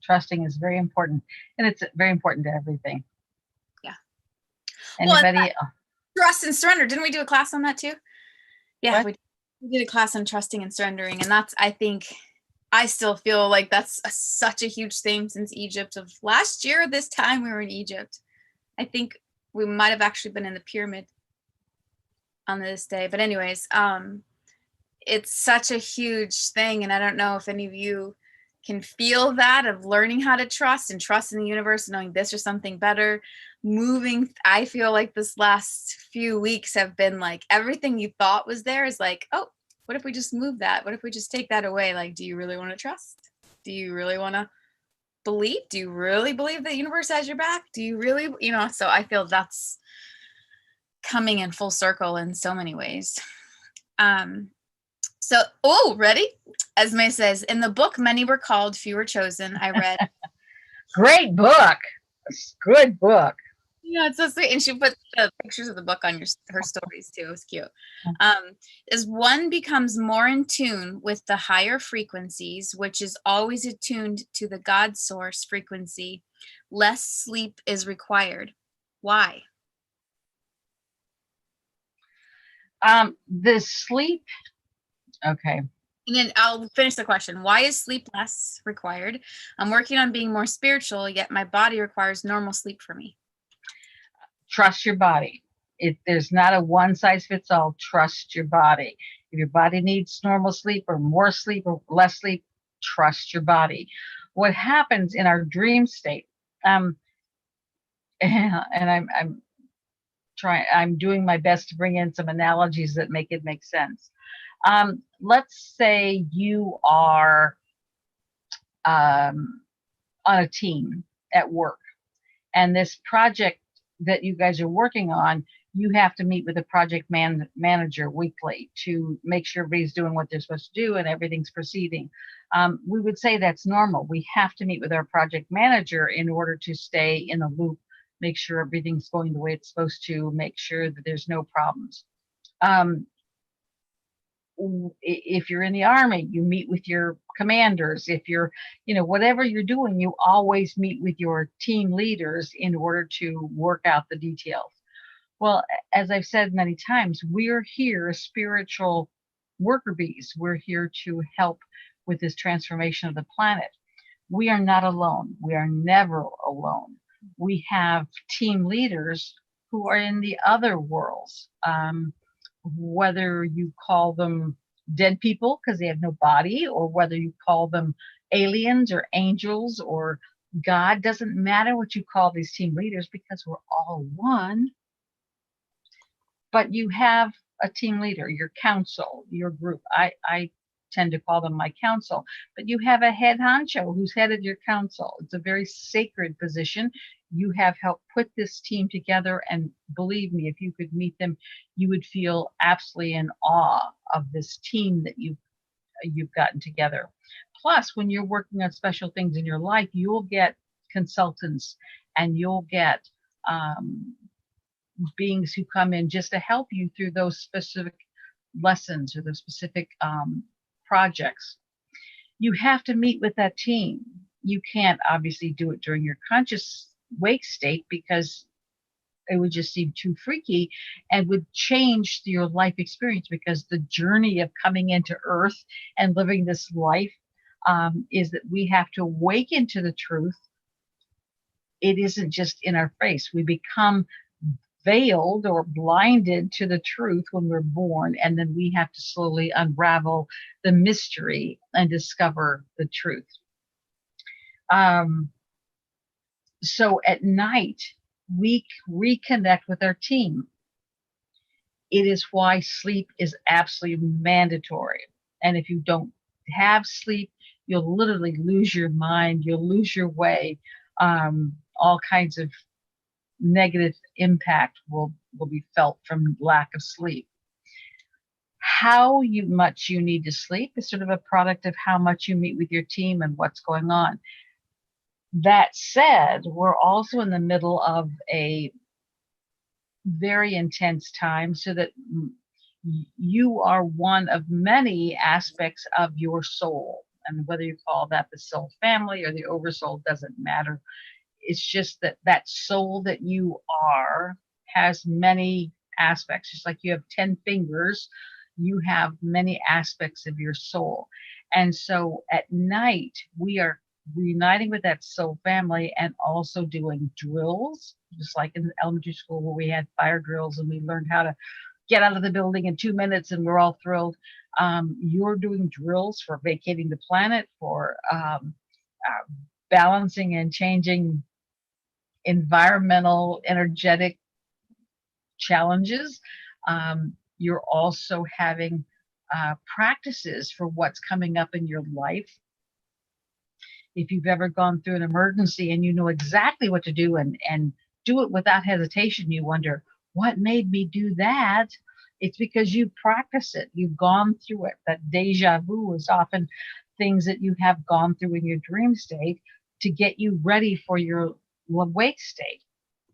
Trusting is very important, and it's very important to everything. Yeah. Anybody? Trust and surrender. Didn't we do a class on that too? Yeah, What? we did a class on trusting and surrendering, and that's, I think, I still feel like that's such a huge theme since Egypt of last year. This time we were in Egypt. I think we might have actually been in the pyramid on this day. But anyways, it's such a huge thing. And I don't know if any of you can feel that, of learning how to trust and trust in the universe, knowing this or something better. Moving, I feel like this last few weeks have been like everything you thought was there is like, oh, what if we just move that? What if we just take that away? Like, do you really want to trust? Do you really want to believe? Do you really believe the universe has your back? Do you really, so I feel that's coming in full circle in so many ways. So, ready? Esme says, in the book, Many Were Called, Few Were Chosen, I read. Great book. Good book. Yeah, it's so sweet. And she put the pictures of the book on her stories too. It was cute. As one becomes more in tune with the higher frequencies, which is always attuned to the God source frequency, less sleep is required. Why? The sleep. Okay. And then I'll finish the question. Why is sleep less required? I'm working on being more spiritual, yet my body requires normal sleep for me. Trust your body. There's not a one size fits all. Trust your body. If your body needs normal sleep or more sleep or less sleep, trust your body. What happens in our dream state, and I'm doing my best to bring in some analogies that make it make sense. Let's say you are on a team at work, and this project that you guys are working on, you have to meet with the project manager weekly to make sure everybody's doing what they're supposed to do and everything's proceeding. We would say that's normal. We have to meet with our project manager in order to stay in the loop, make sure everything's going the way it's supposed to, make sure that there's no problems. If you're in the Army, you meet with your commanders. If you're, whatever you're doing, you always meet with your team leaders in order to work out the details. Well, as I've said many times, we're here as spiritual worker bees. We're here to help with this transformation of the planet. We are not alone. We are never alone. We have team leaders who are in the other worlds. Whether you call them dead people because they have no body, or whether you call them aliens or angels or God, doesn't matter what you call these team leaders because we're all one. But you have a team leader, your council, your group. I tend to call them my council, but you have a head honcho who's head of your council. It's a very sacred position. You have helped put this team together, and believe me, if you could meet them, you would feel absolutely in awe of this team that you've gotten together. Plus, when you're working on special things in your life, you'll get consultants and you'll get beings who come in just to help you through those specific lessons or those specific projects. You have to meet with that team. You can't obviously do it during your conscious wake state because it would just seem too freaky and would change your life experience, because the journey of coming into Earth and living this life is that we have to awaken to the truth. It isn't just in our face. We become veiled or blinded to the truth when we're born, and then we have to slowly unravel the mystery and discover the truth. So at night, we reconnect with our team. It is why sleep is absolutely mandatory. And if you don't have sleep, you'll literally lose your mind, you'll lose your way. All kinds of negative impact will be felt from lack of sleep. How much you need to sleep is sort of a product of how much you meet with your team and what's going on. That said, we're also in the middle of a very intense time, so that you are one of many aspects of your soul. And whether you call that the soul family or the oversoul doesn't matter. It's just that that soul that you are has many aspects. Just like you have 10 fingers, you have many aspects of your soul. And so at night, we are reuniting with that soul family and also doing drills, just like in elementary school where we had fire drills and we learned how to get out of the building in 2 minutes and we're all thrilled. You're doing drills for vacating the planet, for balancing and changing environmental, energetic challenges. You're also having practices for what's coming up in your life. If you've ever gone through an emergency and you know exactly what to do and do it without hesitation, you wonder, what made me do that? It's because you practice it. You've gone through it. That deja vu is often things that you have gone through in your dream state to get you ready for your awake state.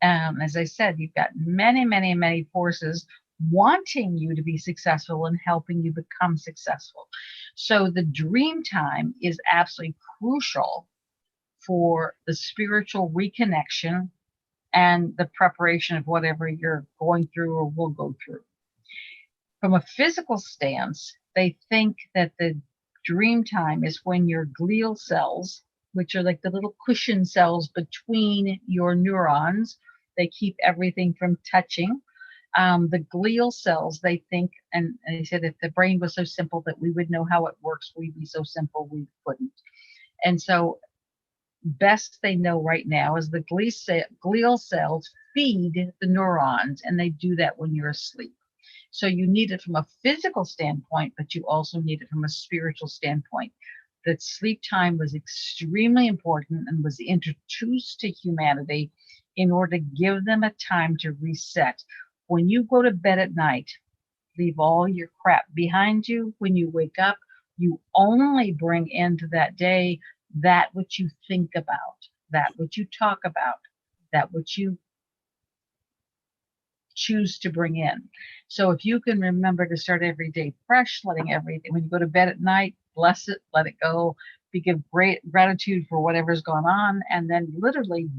As I said, you've got many, many, many forces wanting you to be successful and helping you become successful. So the dream time is absolutely crucial for the spiritual reconnection and the preparation of whatever you're going through or will go through. From a physical stance, they think that the dream time is when your glial cells, which are like the little cushion cells between your neurons, they keep everything from touching. The glial cells, they think, and they said if the brain was so simple that we would know how it works, we'd be so simple we couldn't. And so best they know right now is the glial cells feed the neurons, and they do that when you're asleep. So you need it from a physical standpoint, but you also need it from a spiritual standpoint. That sleep time was extremely important and was introduced to humanity in order to give them a time to reset. When you go to bed at night, leave all your crap behind you. When you wake up, you only bring into that day that which you think about, that which you talk about, that which you choose to bring in. So if you can remember to start every day fresh, letting everything, when you go to bed at night, bless it, let it go, give great gratitude for whatever's gone on, and then literally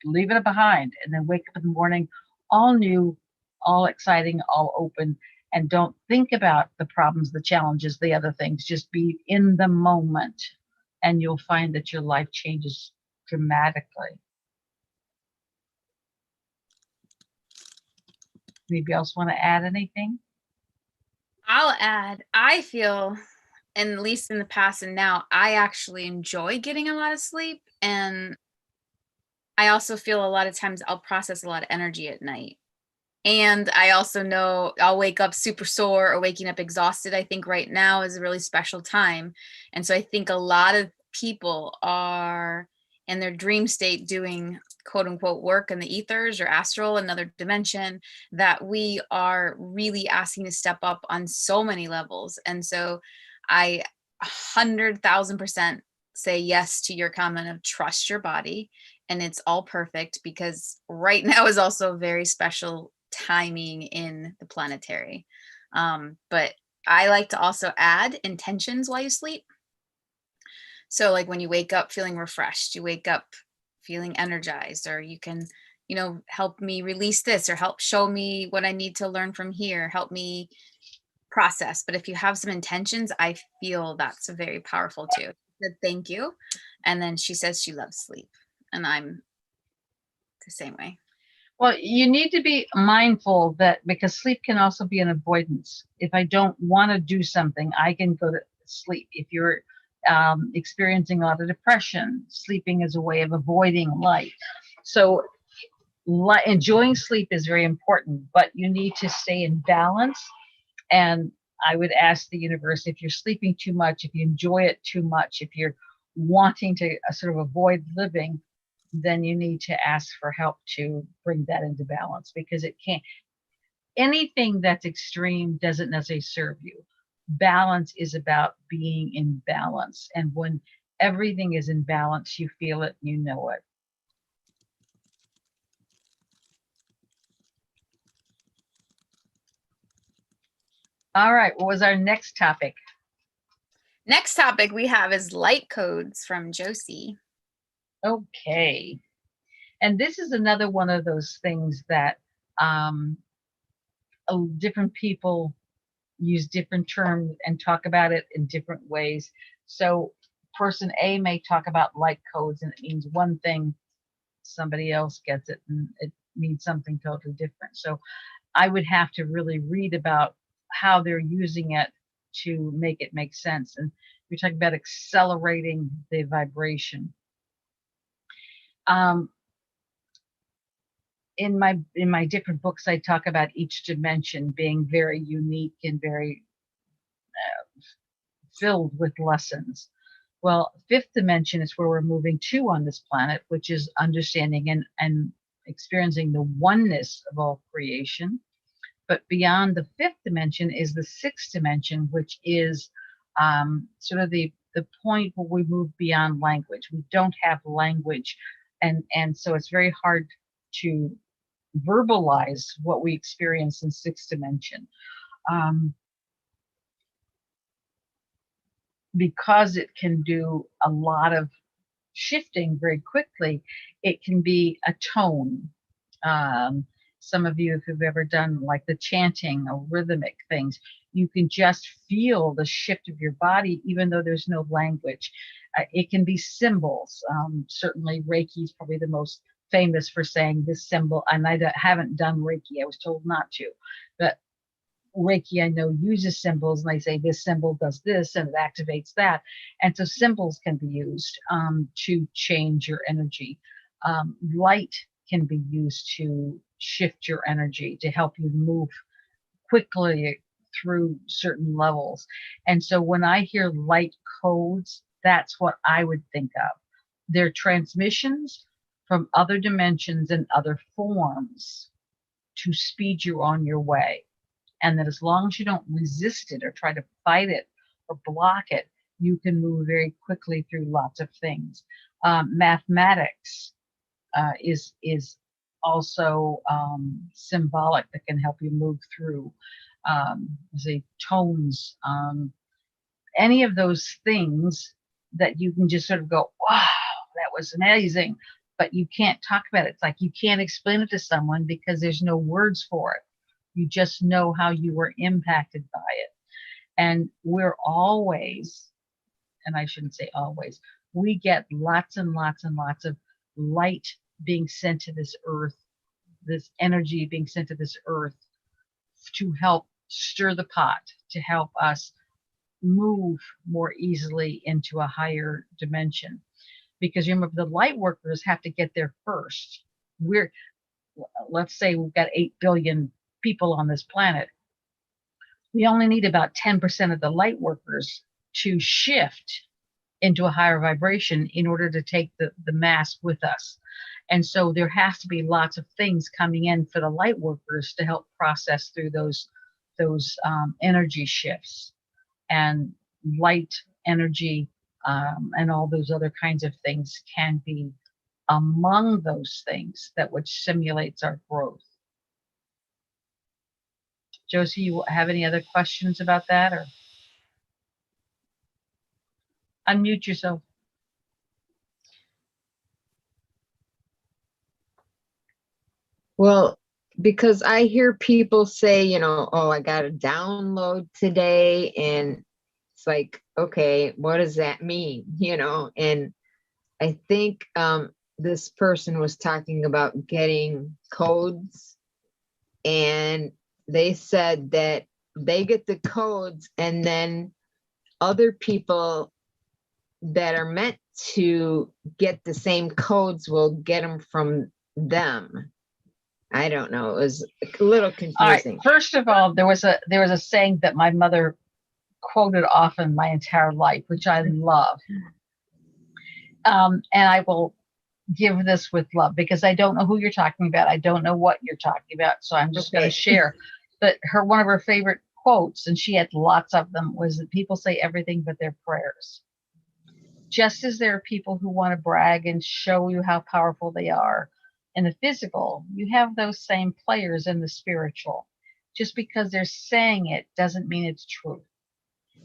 leave it behind, and then wake up in the morning all new, all exciting, all open, and don't think about the problems, the challenges, the other things. Just be in the moment, and you'll find that your life changes dramatically. Anybody else want to add anything? I'll add, I feel, and at least in the past and now, I actually enjoy getting a lot of sleep. And I also feel a lot of times I'll process a lot of energy at night. And I also know I'll wake up super sore or waking up exhausted. I think right now is a really special time. And so I think a lot of people are in their dream state doing quote unquote work in the ethers or astral, another dimension, that we are really asking to step up on so many levels. And so I 100,000% say yes to your comment of trust your body, and it's all perfect, because right now is also a very special timing in the planetary. But I like to also add intentions while you sleep. So like when you wake up feeling refreshed, you wake up feeling energized, or you can, help me release this, or help show me what I need to learn from here, help me process, but if you have some intentions, I feel that's very powerful too. She said thank you, and then she says she loves sleep, and I'm the same way. Well, you need to be mindful that because sleep can also be an avoidance. If I don't want to do something, I can go to sleep. If you're experiencing a lot of depression, sleeping is a way of avoiding light. So enjoying sleep is very important, but you need to stay in balance. And I would ask the universe, if you're sleeping too much, if you enjoy it too much, if you're wanting to sort of avoid living, then you need to ask for help to bring that into balance, because it can't, anything that's extreme doesn't necessarily serve you. Balance is about being in balance. And when everything is in balance, you feel it, you know it. All right, what was our next topic? Next topic we have is light codes from Josie. Okay. And this is another one of those things that different people use different terms and talk about it in different ways. So person A may talk about light codes and it means one thing, somebody else gets it and it means something totally different. So I would have to really read about how they're using it to make it make sense. And we're talking about accelerating the vibration. In my different books, I talk about each dimension being very unique and very filled with lessons. Well, fifth dimension is where we're moving to on this planet, which is understanding and experiencing the oneness of all creation. But beyond the fifth dimension is the sixth dimension, which is sort of the point where we move beyond language. We don't have language, and so it's very hard to verbalize what we experience in sixth dimension. Because it can do a lot of shifting very quickly, it can be a tone. Some of you, if you've ever done like the chanting or rhythmic things, you can just feel the shift of your body, even though there's no language. It can be symbols. Certainly Reiki is probably the most famous for saying this symbol, and I haven't done Reiki. I was told not to, but Reiki, I know, uses symbols, and they say this symbol does this and it activates that. And so symbols can be used to change your energy. Light can be used to shift your energy, to help you move quickly through certain levels. And so when I hear light codes, that's what I would think of. They're transmissions from other dimensions and other forms to speed you on your way. And that as long as you don't resist it or try to fight it or block it, you can move very quickly through lots of things. Mathematics is also symbolic, that can help you move through. Say tones, any of those things that you can just sort of go, wow, that was amazing, but you can't talk about it. It's like you can't explain it to someone because there's no words for it. You just know how you were impacted by it. And we're always, and I shouldn't say always, we get lots and lots and lots of light being sent to this earth, this energy being sent to this earth to help stir the pot, to help us move more easily into a higher dimension. Because remember, the light workers have to get there first. Let's say we've got 8 billion people on this planet. We only need about 10% of the light workers to shift into a higher vibration in order to take the mass with us. And so there has to be lots of things coming in for the light workers to help process through those energy shifts. And light energy and all those other kinds of things can be among those things that which simulates our growth. Josie, you have any other questions about that, or unmute yourself? Well, because I hear people say, oh, I got to download today. And it's like, okay, what does that mean? And I think this person was talking about getting codes, and they said that they get the codes and then other people that are meant to get the same codes will get them from them. I don't know. It was a little All right. confusing. First of all, there was a saying that my mother quoted often my entire life, which I love. And I will give this with love because I don't know who you're talking about. I don't know what you're talking about. So I'm just going to share. But one of her favorite quotes, and she had lots of them, was that people say everything but their prayers. Just as there are people who want to brag and show you how powerful they are in the physical, you have those same players in the spiritual. Just because they're saying it doesn't mean it's true.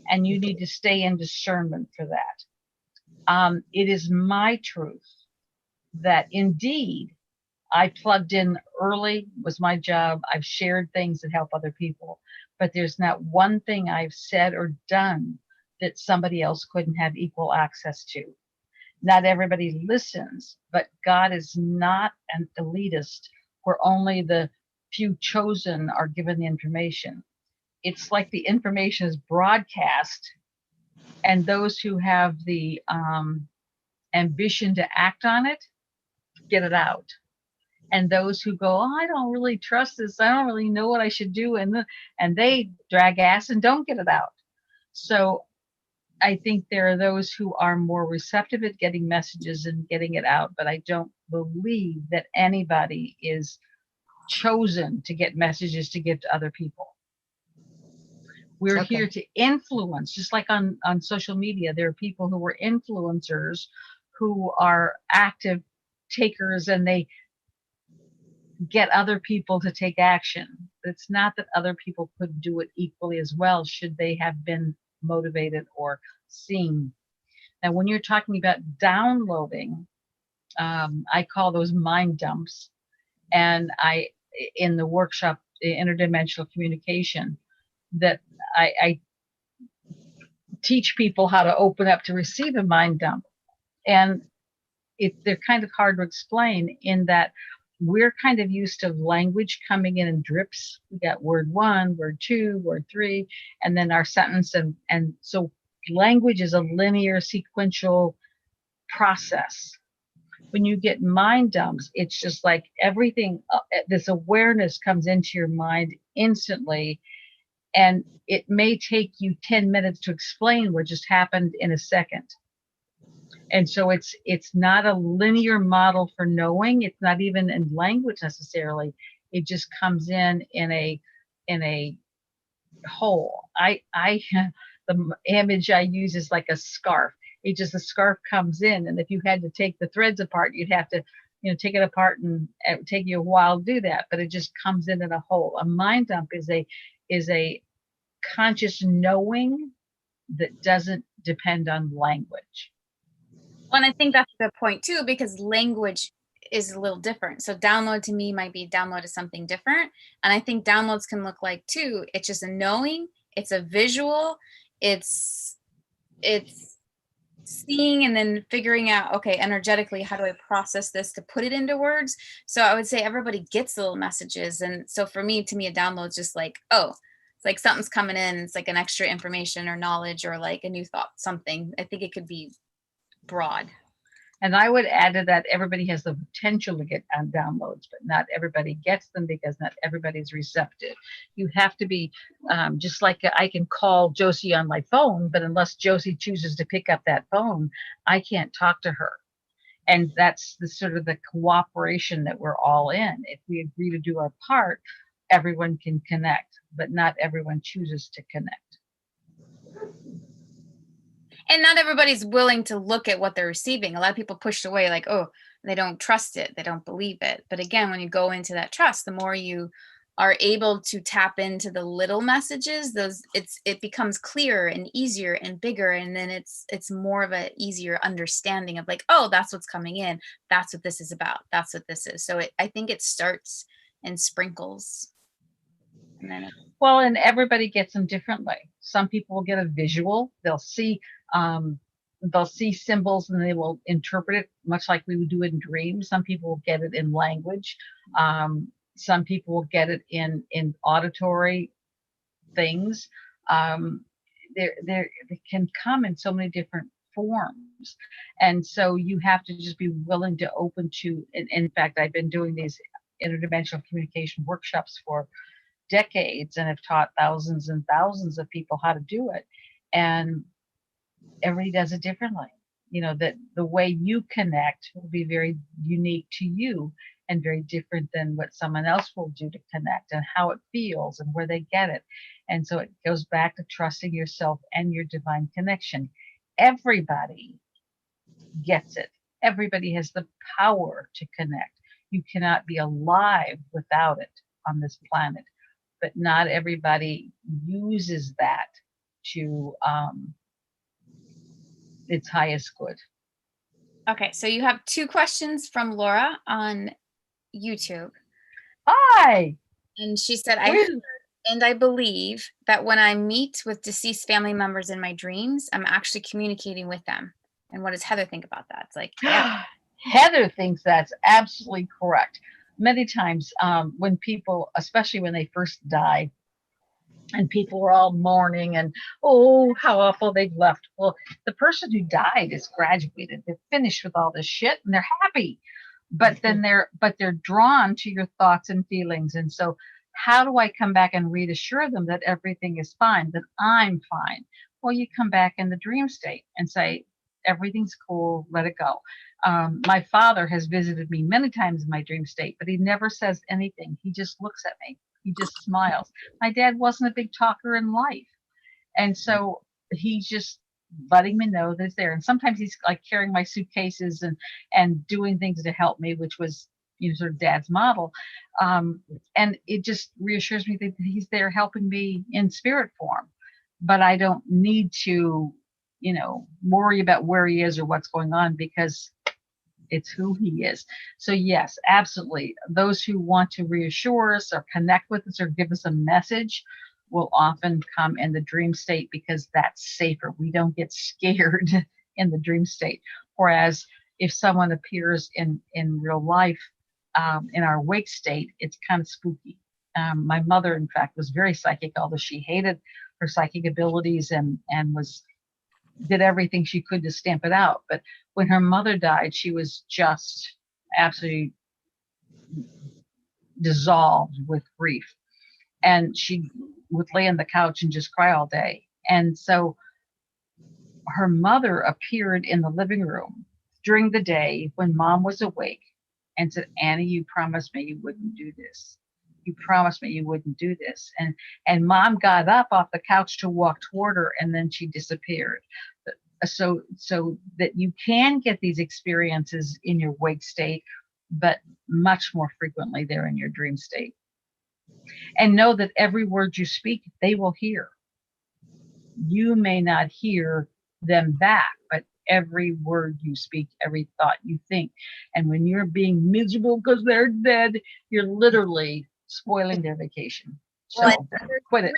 And you need to stay in discernment for that. It is my truth that indeed I plugged in early, was my job. I've shared things that help other people, but there's not one thing I've said or done that somebody else couldn't have equal access to. Not everybody listens, but God is not an elitist where only the few chosen are given the information. It's like the information is broadcast, and those who have the ambition to act on it get it out. And those who go, oh, I don't really trust this, I don't really know what I should do, and they drag ass and don't get it out. So I think there are those who are more receptive at getting messages and getting it out, but I don't believe that anybody is chosen to get messages to give to other people. We're here to influence, just like on social media. There are people who are influencers who are active takers, and they get other people to take action. It's not that other people could do it equally as well should they have been motivated or seen. Now, when you're talking about downloading, I call those mind dumps. And in the workshop, the interdimensional communication, that I teach people how to open up to receive a mind dump. And they're kind of hard to explain in that we're kind of used to language coming in drips. We got word 1, word 2, word 3, and then our sentence. And so language is a linear sequential process. When you get mind dumps, it's just like everything, this awareness comes into your mind instantly. And it may take you 10 minutes to explain what just happened in a second. And so it's not a linear model for knowing. It's not even in language necessarily. It just comes in a whole. The image I use is like a scarf. The scarf comes in, and if you had to take the threads apart, you'd have to, take it apart, and it would take you a while to do that. But it just comes in a whole. A mind dump is a conscious knowing that doesn't depend on language. Well, and I think that's a good point too, because language is a little different. So download to me might be download to something different. And I think downloads can look like too, it's just a knowing, it's a visual, it's seeing and then figuring out, okay, energetically, how do I process this to put it into words? So I would say everybody gets little messages. And so to me, a download is just like, oh, it's like something's coming in. It's like an extra information or knowledge or like a new thought, something. I think it could be broad. And I would add to that, everybody has the potential to get downloads, but not everybody gets them because not everybody's receptive. You have to be, just like I can call Josie on my phone, but unless Josie chooses to pick up that phone, I can't talk to her. And that's the sort of the cooperation that we're all in. If we agree to do our part, everyone can connect, but not everyone chooses to connect. And not everybody's willing to look at what they're receiving. A lot of people push away like, oh, they don't trust it. They don't believe it. But again, when you go into that trust, the more you are able to tap into the little messages, it becomes clearer and easier and bigger. And then it's more of an easier understanding of like, oh, that's what's coming in. That's what this is about. That's what this is. So I think it starts and sprinkles. And then Well, and everybody gets them differently. Some people will get a visual. They'll see symbols and they will interpret it much like we would do in dreams. Some people will get it in language. Some people will get it in auditory things. They can come in so many different forms, and so you have to just be willing to open to. In fact, I've been doing these interdimensional communication workshops for decades and have taught thousands and thousands of people how to do it, and everybody does it differently. That the way you connect will be very unique to you and very different than what someone else will do to connect, and how it feels and where they get it. And so it goes back to trusting yourself and your divine connection. Everybody gets it. Everybody has the power to connect. You cannot be alive without it on this planet, but not everybody uses that to its highest good. Okay, so you have 2 questions from Laura on YouTube. Hi. And she said, I heard and I believe that when I meet with deceased family members in my dreams, I'm actually communicating with them. And what does Heather think about that? It's like, yeah. Heather thinks that's absolutely correct. Many times when people, especially when they first die, and people are all mourning and, oh, how awful they've left. Well, the person who died is graduated. They're finished with all this shit and they're happy. But then they're drawn to your thoughts and feelings. And so how do I come back and reassure them that everything is fine, that I'm fine? Well, you come back in the dream state and say, everything's cool, let it go. My father has visited me many times in my dream state, but he never says anything. He just looks at me. He just smiles. My dad wasn't a big talker in life. And so he's just letting me know that it's there. And sometimes he's like carrying my suitcases and doing things to help me, which was, sort of dad's model. And it just reassures me that he's there helping me in spirit form. But I don't need to, worry about where he is or what's going on, because it's who he is. So yes, absolutely. Those who want to reassure us or connect with us or give us a message will often come in the dream state, because that's safer. We don't get scared in the dream state. Whereas if someone appears in real life, in our wake state, it's kind of spooky. My mother, in fact, was very psychic, although she hated her psychic abilities and did everything she could to stamp it out. But when her mother died, she was just absolutely dissolved with grief. And she would lay on the couch and just cry all day. And so her mother appeared in the living room during the day when mom was awake and said, Annie, you promised me you wouldn't do this. You promised me you wouldn't do this. And mom got up off the couch to walk toward her, and then she disappeared. So that you can get these experiences in your wake state, but much more frequently they're in your dream state. And know that every word you speak, they will hear. You may not hear them back, but every word you speak, every thought you think. And when you're being miserable because they're dead, you're literally spoiling their vacation. So quit it.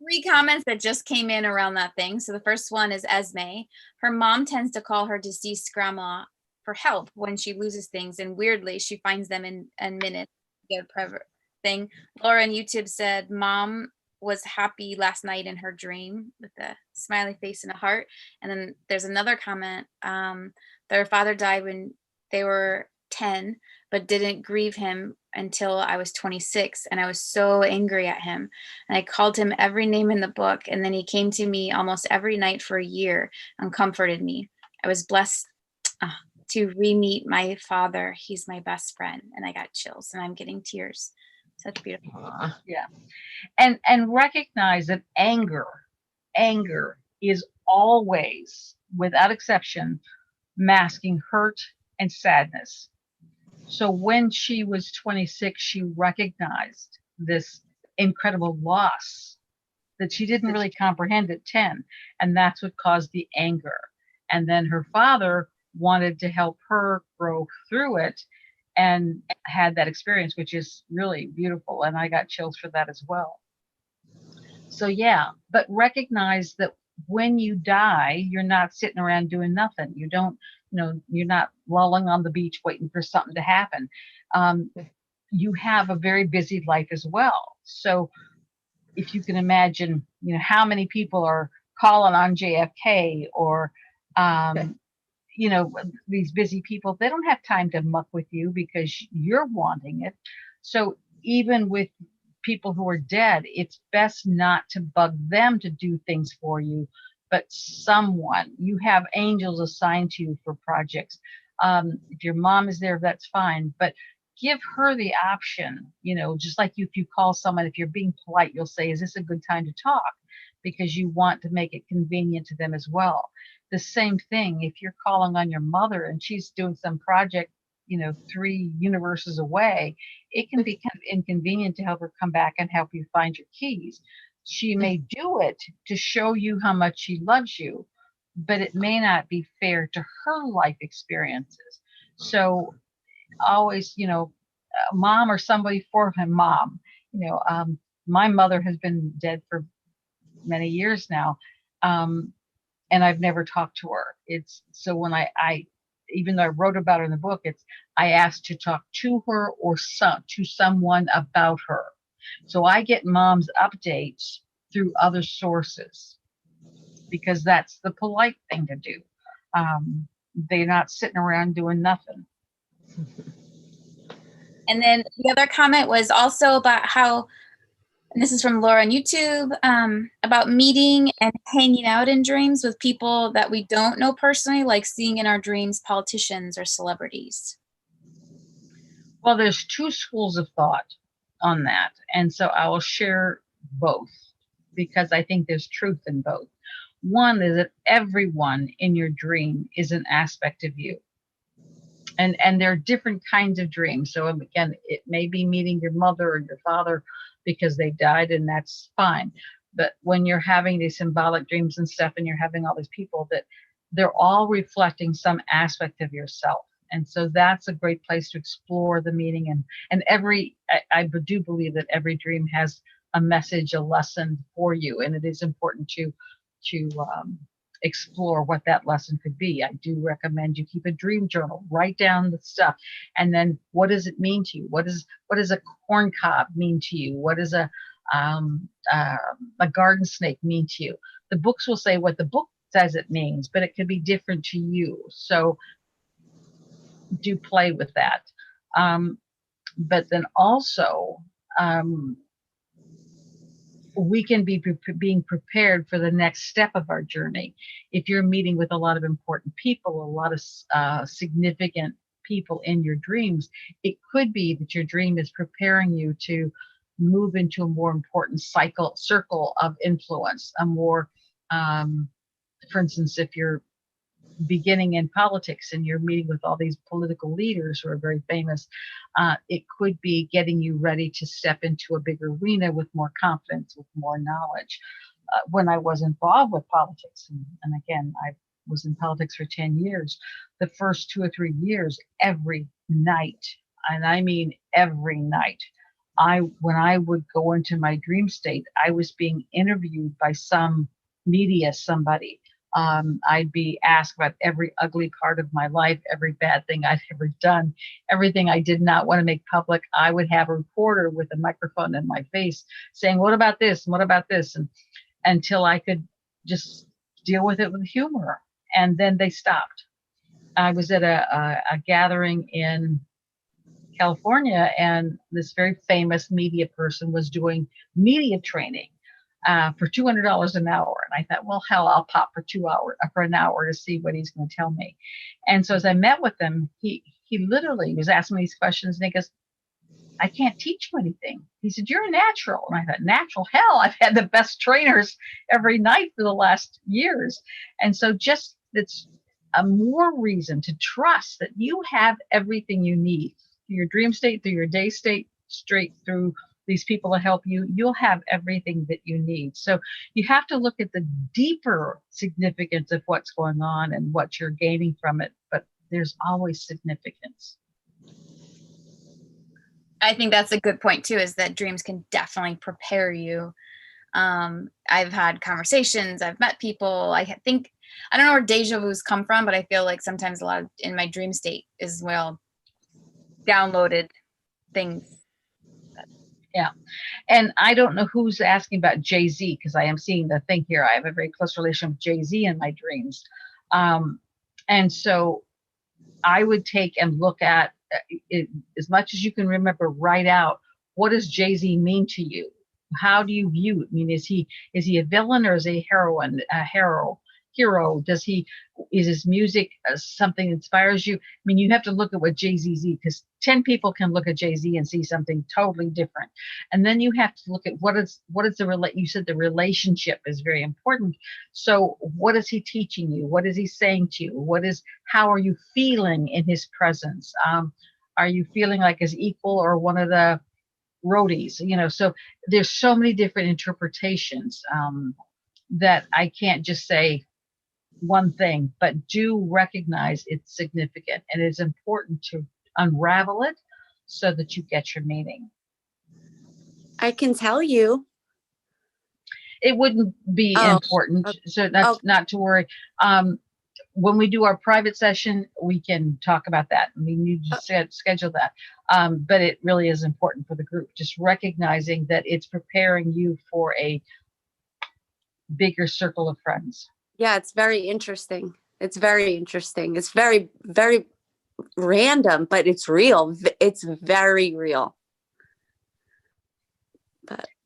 3 comments that just came in around that thing. So the first one is Esme. Her mom tends to call her deceased grandma for help when she loses things, and weirdly, she finds them in minutes. Good thing. Laura on YouTube said mom was happy last night in her dream with a smiley face and a heart. And then there's another comment. Their father died when they were 10, but didn't grieve him until I was 26. And I was so angry at him. And I called him every name in the book. And then he came to me almost every night for a year and comforted me. I was blessed to re-meet my father. He's my best friend. And I got chills and I'm getting tears. Such beautiful. Yeah. And recognize that anger is always, without exception, masking hurt and sadness. So when she was 26, she recognized this incredible loss that she didn't really comprehend at 10. And that's what caused the anger. And then her father wanted to help her grow through it and had that experience, which is really beautiful. And I got chills for that as well. So yeah, but recognize that when you die, you're not sitting around doing nothing. You don't, you're not lolling on the beach waiting for something to happen. Um, you have a very busy life as well. So if you can imagine, how many people are calling on JFK or, these busy people, they don't have time to muck with you because you're wanting it. So even with people who are dead, it's best not to bug them to do things for you, but someone. You have angels assigned to you for projects. If your mom is there, that's fine, but give her the option, just like if you call someone, if you're being polite, you'll say, is this a good time to talk? Because you want to make it convenient to them as well. The same thing, if you're calling on your mother and she's doing some project, 3 universes away, it can be kind of inconvenient to have her come back and help you find your keys. She may do it to show you how much she loves you, but it may not be fair to her life experiences. So always, mom or somebody for my mom. My mother has been dead for many years now, and I've never talked to her. It's so when I even though I wrote about her in the book, I asked to talk to her or to someone about her. So I get mom's updates through other sources because that's the polite thing to do. They're not sitting around doing nothing. And then the other comment was also about how, and this is from Laura on YouTube, about meeting and hanging out in dreams with people that we don't know personally, like seeing in our dreams politicians or celebrities. Well, there's 2 schools of thought on that. And so I will share both because I think there's truth in both. One is that everyone in your dream is an aspect of you. And there are different kinds of dreams. So again, it may be meeting your mother or your father because they died, and that's fine. But when you're having these symbolic dreams and stuff, and you're having all these people, that they're all reflecting some aspect of yourself. And so that's a great place to explore the meaning. And I do believe that every dream has a message, a lesson for you. And it is important to explore what that lesson could be. I do recommend you keep a dream journal, write down the stuff. And then what does it mean to you? What does a corn cob mean to you? What does a garden snake mean to you? The books will say what the book says it means, but it could be different to you. So do play with that. But then also, we can be being prepared for the next step of our journey. If you're meeting with a lot of important people, a lot of significant people in your dreams, it could be that your dream is preparing you to move into a more important circle of influence, a more, for instance, if you're beginning in politics and you're meeting with all these political leaders who are very famous, it could be getting you ready to step into a bigger arena with more confidence, with more knowledge. When I was involved with politics, and again, I was in politics for 10 years, the first 2 or 3 years, every night, and I mean every night, when I would go into my dream state, I was being interviewed by some media, somebody. I'd be asked about every ugly part of my life, every bad thing I've ever done, everything I did not want to make public. I would have a reporter with a microphone in my face saying, what about this? And what about this? And until I could just deal with it with humor. And then they stopped. I was at a gathering in California, and this very famous media person was doing media training for $200 an hour. And I thought, well, hell, I'll pop for an hour to see what he's going to tell me. And so as I met with him, he literally was asking me these questions, and he goes, I can't teach you anything. He said, you're a natural. And I thought, natural? Hell, I've had the best trainers every night for the last years. And so just it's a more reason to trust that you have everything you need through your dream state, through your day state, straight through these people to help you. You'll have everything that you need. So you have to look at the deeper significance of what's going on and what you're gaining from it. But there's always significance. I think that's a good point too, is that dreams can definitely prepare you. I've had conversations, I've met people. Think, I don't know where deja vu's come from, but I feel like sometimes a lot of, in my dream state is, well, downloaded things. And I don't know who's asking about Jay-Z, because I am seeing the thing here. I have a very close relation with Jay-Z in my dreams. And so I would take and look at it, as much as you can remember, write out, what does Jay-Z mean to you? How do you view it? I mean, is he a villain, or is he a hero? Is his music something that inspires you? I mean, you have to look at what Jay-Z, because 10 people can look at Jay-Z and see something totally different. And then you have to look at you said the relationship is very important. So what is he teaching you? What is he saying to you? How are you feeling in his presence? Are you feeling like his equal or one of the roadies? So there's so many different interpretations, that I can't just say one thing, but do recognize it's significant, and it's important to unravel it so that you get your meaning. I can tell you. It wouldn't be important, so that's not to worry. When we do our private session, we can talk about that. We need to schedule that. But it really is important for the group, just recognizing that it's preparing you for a bigger circle of friends. Yeah, it's very interesting. It's very interesting. It's very, very random, but it's real. It's very real.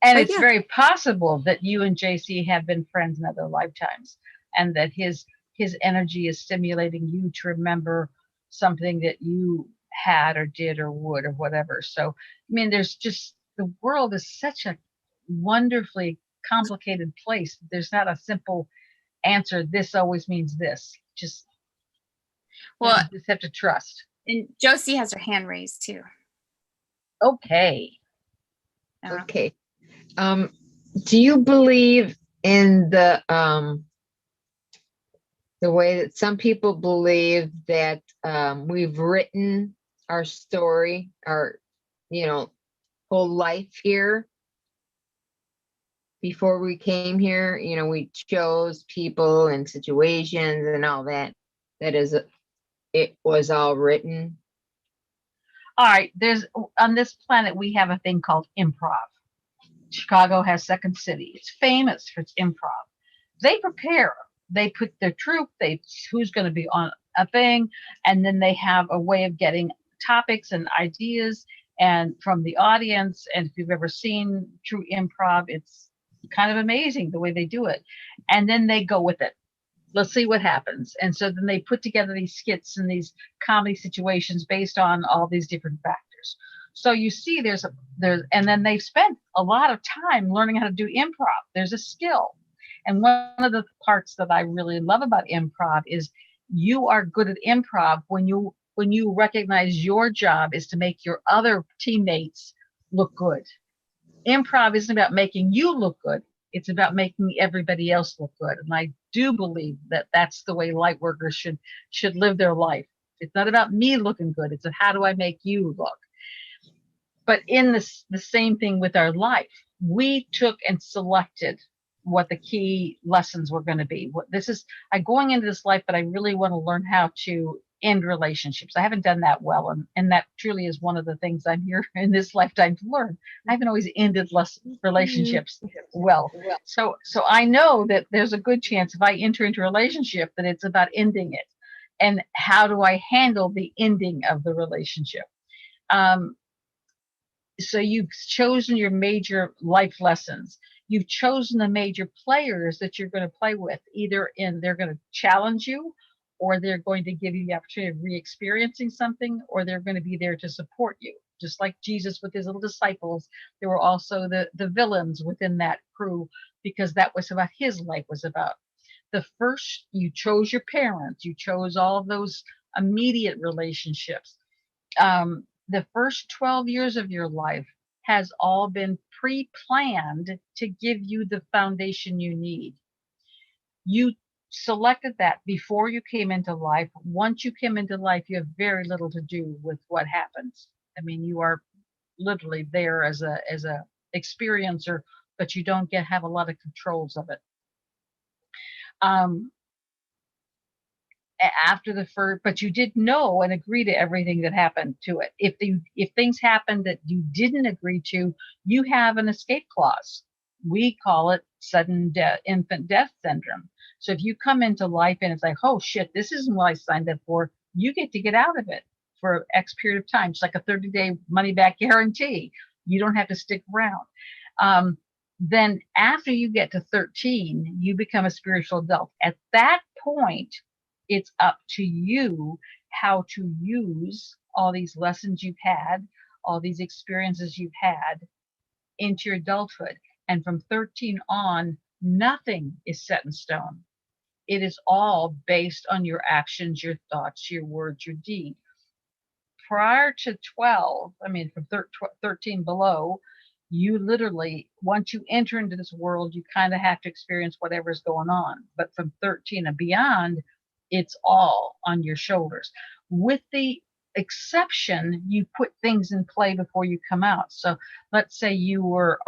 And it's very possible that you and JC have been friends in other lifetimes, and that his energy is stimulating you to remember something that you had or did or would or whatever. So, I mean, the world is such a wonderfully complicated place. There's not a simple answer. This always means this. You just have to trust. And Josie has her hand raised too. Okay. Okay. Do you believe in the way that some people believe that we've written our story, our whole life here before we came here? We chose people and situations and all that. It was all written. All right. On this planet, we have a thing called improv. Chicago has Second City. It's famous for its improv. They prepare. They put their troupe. Who's going to be on a thing, and then they have a way of getting topics and ideas and from the audience. And if you've ever seen true improv, it's kind of amazing the way they do it. And then they go with it. Let's see what happens. And so then they put together these skits and these comedy situations based on all these different factors. So you see, and then they've spent a lot of time learning how to do improv. There's a skill. And one of the parts that I really love about improv is you are good at improv when you recognize your job is to make your other teammates look good. Improv isn't about making you look good. It's about making everybody else look good. And I do believe that that's the way light workers should live their life. It's not about me looking good. It's how do I make you look? But in the same thing with our life, we took and selected what the key lessons were going to be. I'm going into this life, but I really want to learn how to end relationships. I haven't done that well. And that truly is one of the things I'm here in this lifetime to learn. I haven't always ended relationships well. So I know that there's a good chance if I enter into a relationship that it's about ending it. And how do I handle the ending of the relationship? So you've chosen your major life lessons. You've chosen the major players that you're going to play with. They're going to challenge you, or they're going to give you the opportunity of re-experiencing something, or they're going to be there to support you. Just like Jesus with his little disciples, there were also the villains within that crew, because that was what his life was about. You chose your parents, you chose all of those immediate relationships. The first 12 years of your life has all been pre-planned to give you the foundation you need. You selected that before you came into life. Once you came into life, you have very little to do with what happens. I mean, you are literally there as a experiencer, but you don't have a lot of controls of it. After the first, but you did know and agree to everything that happened to it. If things happened that you didn't agree to, you have an escape clause. We call it sudden death, infant death syndrome. So if you come into life and it's like, oh shit, this isn't what I signed up for, you get to get out of it for X period of time. It's like a 30-day money back guarantee. You don't have to stick around. Then after you get to 13, you become a spiritual adult. At that point, it's up to you how to use all these lessons you've had, all these experiences you've had into your adulthood. And from 13 on, nothing is set in stone. It is all based on your actions, your thoughts, your words, your deed. Prior to 12, I mean, from 13 below, you literally, once you enter into this world, you kind of have to experience whatever's going on. But from 13 and beyond, it's all on your shoulders. With the exception, you put things in play before you come out. So let's say you were,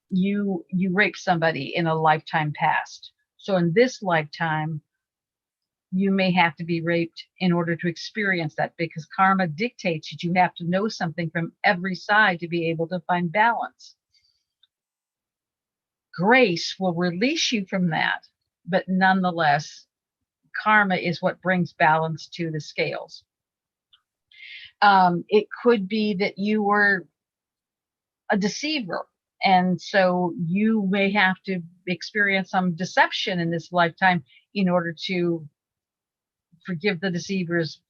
you raped somebody in a lifetime past. So in this lifetime, you may have to be raped in order to experience that, because karma dictates that you have to know something from every side to be able to find balance. Grace will release you from that, but nonetheless, karma is what brings balance to the scales. It could be that you were a deceiver, and so you may have to experience some deception in this lifetime in order to forgive the deceivers,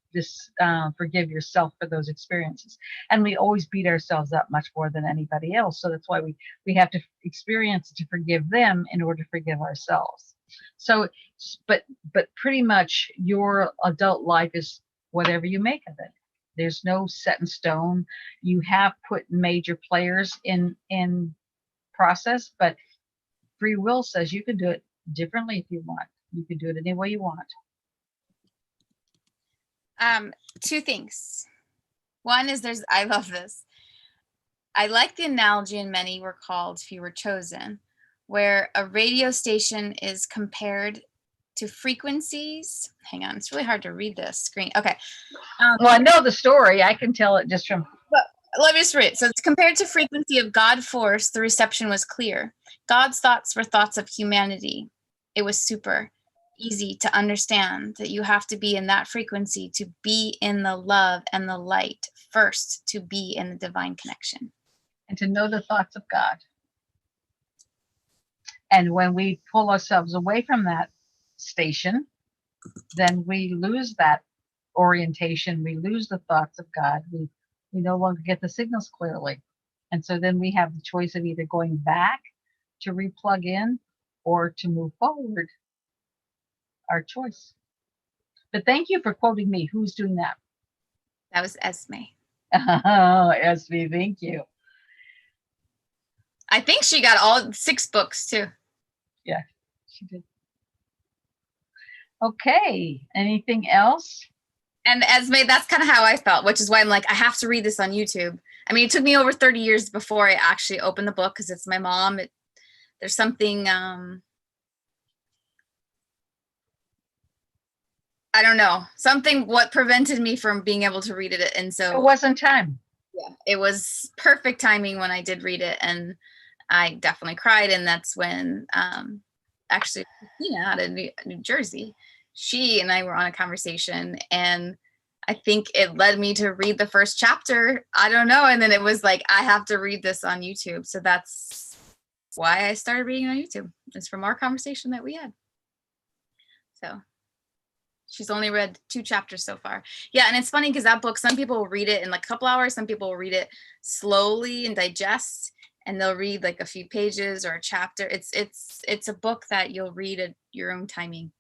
forgive yourself for those experiences. And we always beat ourselves up much more than anybody else. So that's why we have to experience to forgive them in order to forgive ourselves. So, but pretty much your adult life is whatever you make of it. There's no set in stone. You have put major players in process, but free will says you can do it differently if you want. You can do it any way you want. Two things. One is I love this. I like the analogy in Many Were Called, Few Were Chosen, where a radio station is compared to frequencies. Hang on, it's really hard to read this screen. Okay. Well, I know the story. I can tell it just from. Let me just read it. So it's compared to frequency of God force, the reception was clear. God's thoughts were thoughts of humanity. It was super easy to understand that you have to be in that frequency to be in the love and the light first, to be in the divine connection. And to know the thoughts of God. And when we pull ourselves away from that station, then we lose that orientation. We lose the thoughts of God. We no longer get the signals clearly. And so then we have the choice of either going back to replug in or to move forward. Our choice. But thank you for quoting me. Who's doing that? That was Esme. Oh, Esme, thank you. I think she got all 6 books too. Yeah, she did. Okay, anything else? And Esme, that's kind of how I felt, which is why I'm like, I have to read this on YouTube. I mean, it took me over 30 years before I actually opened the book because it's my mom. There's something, I don't know, what prevented me from being able to read it. And so it wasn't time. Yeah, it was perfect timing when I did read it. And I definitely cried. And that's when actually Christina out of New Jersey, she and I were on a conversation, and I think it led me to read the first chapter. I don't know. And then it was like, I have to read this on YouTube. So that's why I started reading on YouTube. It's from our conversation that we had. So she's only read 2 chapters so far. Yeah, and it's funny because that book, some people will read it in like a couple hours. Some people will read it slowly and digest, and they'll read like a few pages or a chapter. It's a book that you'll read at your own timing.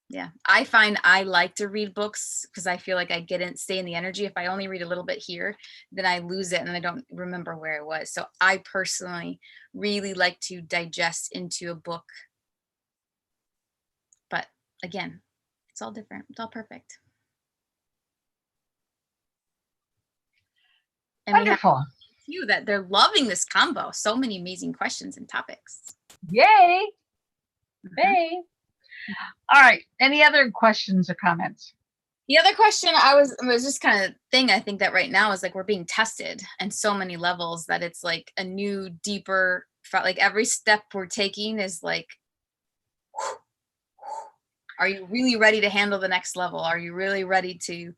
Yeah, I find I like to read books because I feel like I stay in the energy. If I only read a little bit here, then I lose it and I don't remember where it was. So I personally really like to digest into a book. But again, it's all different. It's all perfect. And we have Wonderful. you that they're loving this combo. So many amazing questions and topics. Yay. Mhm. Yay. All right. Any other questions or comments? The other question was just kind of thing I think that right now is like we're being tested in so many levels that it's like a new, deeper, like every step we're taking is like, are you really ready to handle the next level? Are you really ready to?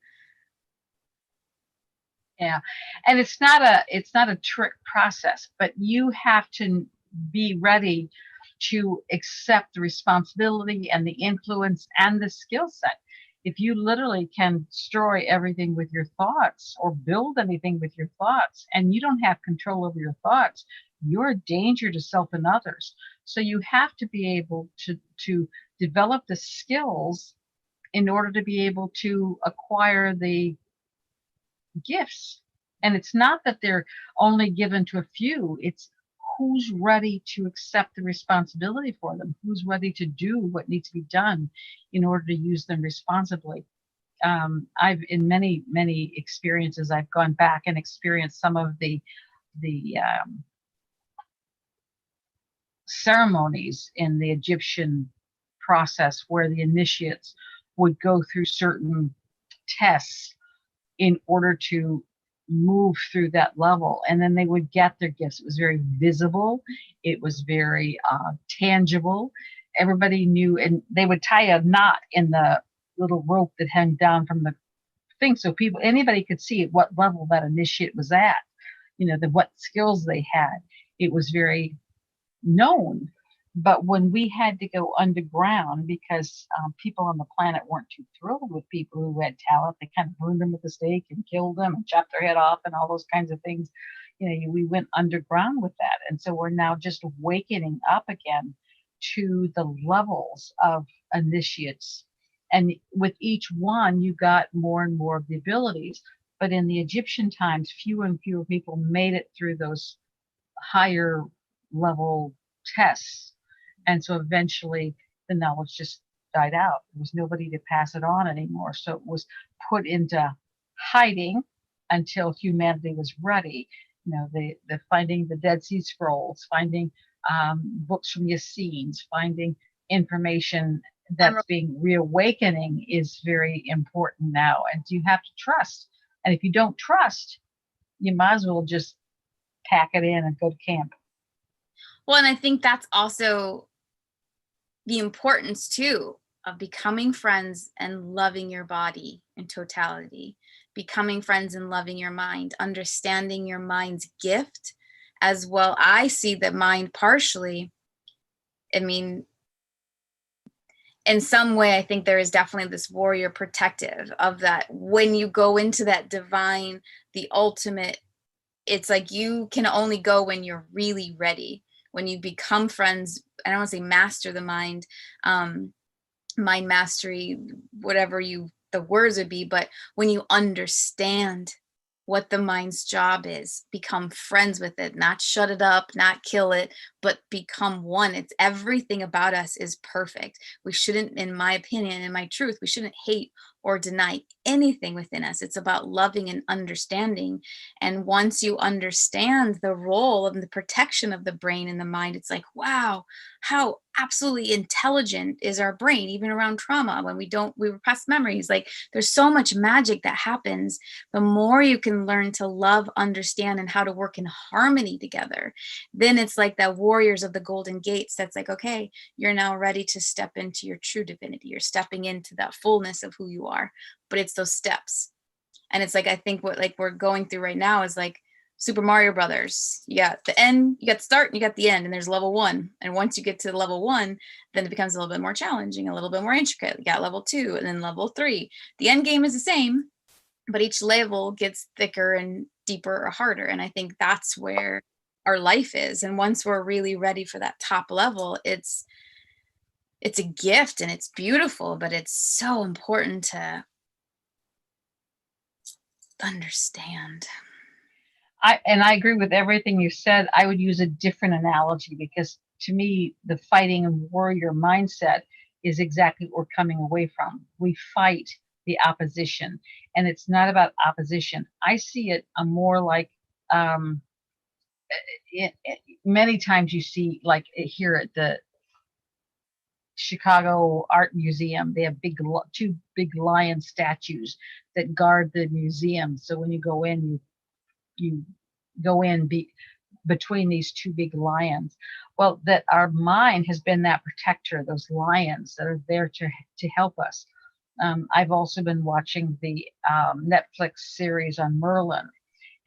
Yeah. And it's not a trick process, but you have to be ready to accept the responsibility and the influence and the skill set. If you literally can destroy everything with your thoughts or build anything with your thoughts and you don't have control over your thoughts, you're a danger to self and others. So you have to be able to develop the skills in order to be able to acquire the gifts. And it's not that they're only given to a few, it's who's ready to accept the responsibility for them, who's ready to do what needs to be done in order to use them responsibly. I've in many experiences, I've gone back and experienced some of the ceremonies in the Egyptian process where the initiates would go through certain tests in order to move through that level, and then they would get their gifts. It was very visible, it was very tangible. Everybody knew, and they would tie a knot in the little rope that hung down from the thing so anybody could see at what level that initiate was at, what skills they had. It was very known. But when we had to go underground because people on the planet weren't too thrilled with people who had talent, they kind of burned them with a stake and killed them and chopped their head off and all those kinds of things. We went underground with that. And so we're now just awakening up again to the levels of initiates. And with each one, you got more and more of the abilities. But in the Egyptian times, fewer and fewer people made it through those higher level tests. And so eventually the knowledge just died out. There was nobody to pass it on anymore. So it was put into hiding until humanity was ready. The finding the Dead Sea Scrolls, finding books from the Essenes, finding information that's being reawakening is very important now. And you have to trust. And if you don't trust, you might as well just pack it in and go to camp. Well, and I think that's also the importance too of becoming friends and loving your body in totality, becoming friends and loving your mind, understanding your mind's gift as well. I see the mind partially. I mean, in some way, I think there is definitely this warrior protective of that. When you go into that divine, the ultimate, it's like you can only go when you're really ready. When you become friends, I don't want to say master the mind, mind mastery, whatever the words would be, but when you understand what the mind's job is, become friends with it, not shut it up, not kill it, but become one. It's everything about us is perfect. We shouldn't, in my opinion, in my truth, we shouldn't hate or deny anything within us. It's about loving and understanding. And once you understand the role of the protection of the brain and the mind, it's like, wow, how absolutely intelligent is our brain, even around trauma, when we repress memories. Like there's so much magic that happens. The more you can learn to love, understand, and how to work in harmony together, then it's like that warriors of the golden gates. That's like, okay, you're now ready to step into your true divinity. You're stepping into that fullness of who you are. But it's those steps. And it's like, I think what like we're going through right now is like Super Mario Brothers. You got the end, you got the start, and you got the end, and there's level 1. And once you get to level 1, then it becomes a little bit more challenging, a little bit more intricate. You got level 2 and then level 3. The end game is the same, but each level gets thicker and deeper or harder. And I think that's where our life is. And once we're really ready for that top level, it's a gift and it's beautiful, but it's so important to understand. I agree with everything you said. I would use a different analogy because to me, the fighting and warrior mindset is exactly what we're coming away from. We fight the opposition, and it's not about opposition. I see it more like many times you see, like here at the Chicago Art Museum, they have two big lion statues that guard the museum. So when you go in, you go in between these two big lions. Well, that our mind has been that protector, those lions that are there to help us. I've also been watching the Netflix series on Merlin,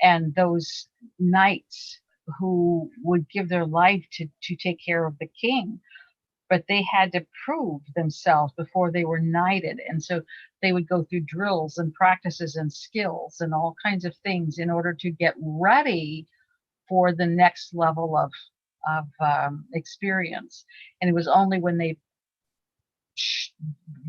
and those knights who would give their life to take care of the king, but they had to prove themselves before they were knighted. And so they would go through drills and practices and skills and all kinds of things in order to get ready for the next level of experience. And it was only when they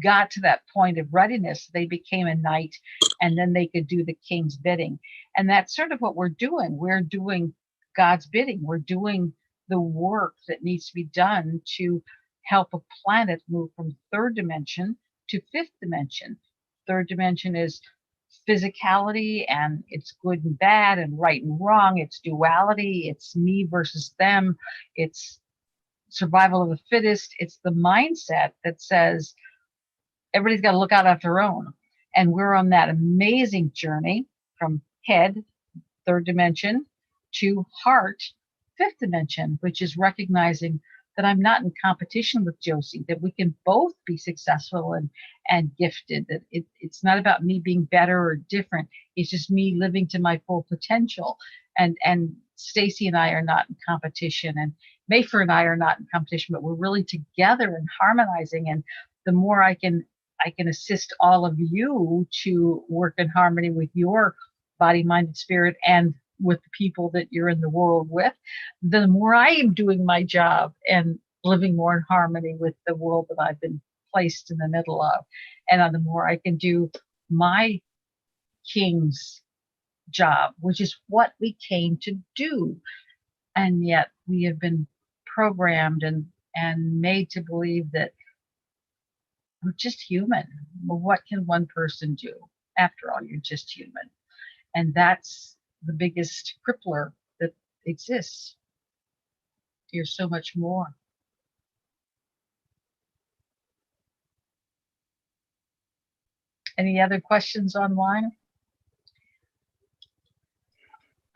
got to that point of readiness, they became a knight, and then they could do the king's bidding. And that's sort of what we're doing. We're doing God's bidding. We're doing the work that needs to be done to help a planet move from third dimension to fifth dimension. Third dimension is physicality, and it's good and bad and right and wrong. It's duality. It's me versus them. It's survival of the fittest. It's the mindset that says everybody's got to look out after their own. And we're on that amazing journey from head, third dimension, to heart, fifth dimension, which is recognizing that I'm not in competition with Josie, that we can both be successful and gifted, that it's not about me being better or different. It's just me living to my full potential. And Stacy and I are not in competition, and Mayfer and I are not in competition, but we're really together and harmonizing. And the more I can assist all of you to work in harmony with your body, mind, and spirit, and with the people that you're in the world with, the more I am doing my job and living more in harmony with the world that I've been placed in the middle of. And the more I can do my king's job, which is what we came to do. And yet we have been programmed and made to believe that we're just human. Well, what can one person do? After all, you're just human. And that's the biggest crippler that exists. You're so much more. Any other questions online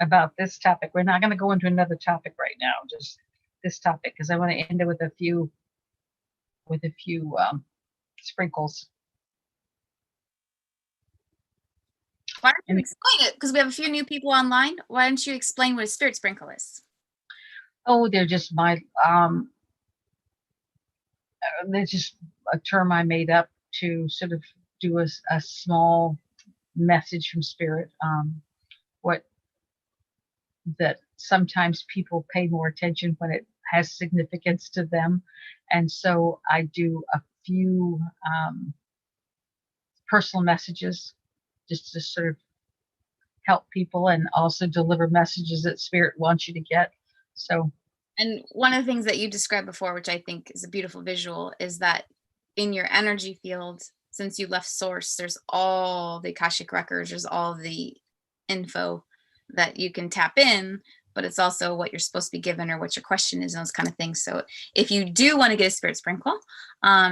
about this topic? We're not going to go into another topic right now, just this topic, because I want to end it with a few sprinkles. Why don't you explain it? Because we have a few new people online. Why don't you explain what a spirit sprinkle is? Oh, they're just they're just a term I made up to sort of do a small message from spirit. That sometimes people pay more attention when it has significance to them. And so I do a few personal messages just to sort of help people, and also deliver messages that spirit wants you to get. So, and one of the things that you described before, which I think is a beautiful visual, is that in your energy field, since you left source, there's all the Akashic records, there's all the info that you can tap in, but it's also what you're supposed to be given or what your question is and those kind of things. So if you do want to get a spirit sprinkle,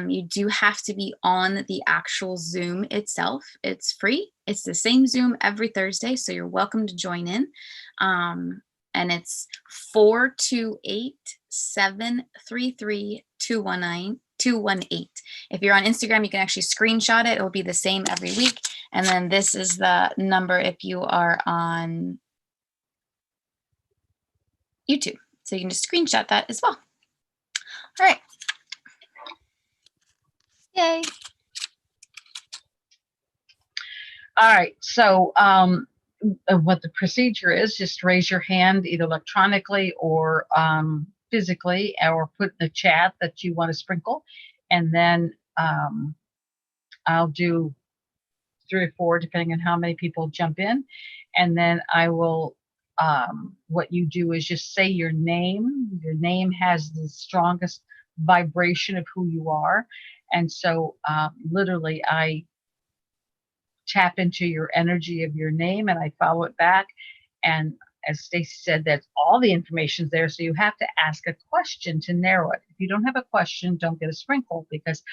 you do have to be on the actual Zoom itself. It's free. It's the same Zoom every Thursday, so you're welcome to join in. And it's 428-733-218. If you're on Instagram, you can actually screenshot it. It'll be the same every week. And then this is the number if you are on YouTube. So you can just screenshot that as well. All right. Yay. All right. So what the procedure is, just raise your hand either electronically or physically, or put in the chat that you want to sprinkle. And then I'll do 3 or 4, depending on how many people jump in. And then I will, what you do is just say your name. Your name has the strongest vibration of who you are. And so literally I tap into your energy of your name, and I follow it back. And as Stacy said, that's all the information's there. So you have to ask a question to narrow it. If you don't have a question, don't get a sprinkle, because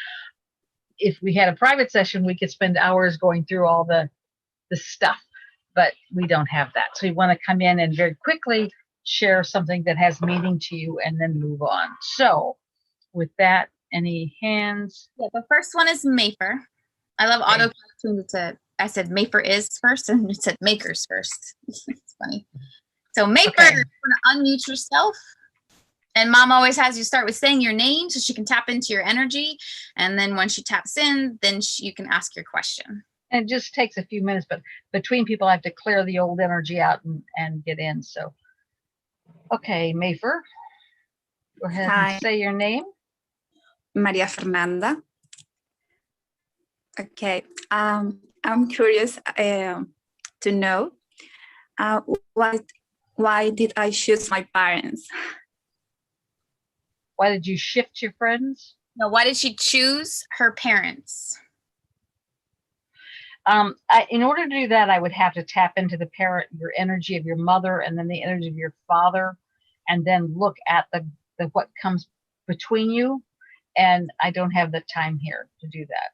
if we had a private session, we could spend hours going through all the stuff, but we don't have that. So you want to come in and very quickly share something that has meaning to you and then move on. So with that, any hands? Yeah, the first one is Mayfer. I love Okay. auto tuned it to, I said Mayfer is first and it said makers first. It's funny. So Mayfer, Okay. you're gonna unmute yourself. And mom always has you start with saying your name so she can tap into your energy. And then when she taps in, then you can ask your question. And it just takes a few minutes, but between people, I have to clear the old energy out and get in. So, okay, Mayfer, go ahead Hi. and say your name. Maria Fernanda. Okay, I'm curious to know why did I choose my parents? Why did you shift your friends? Now, why did she choose her parents? In order to do that, I would have to tap into the parent, your energy of your mother, and then the energy of your father, and then look at the what comes between you. And I don't have the time here to do that.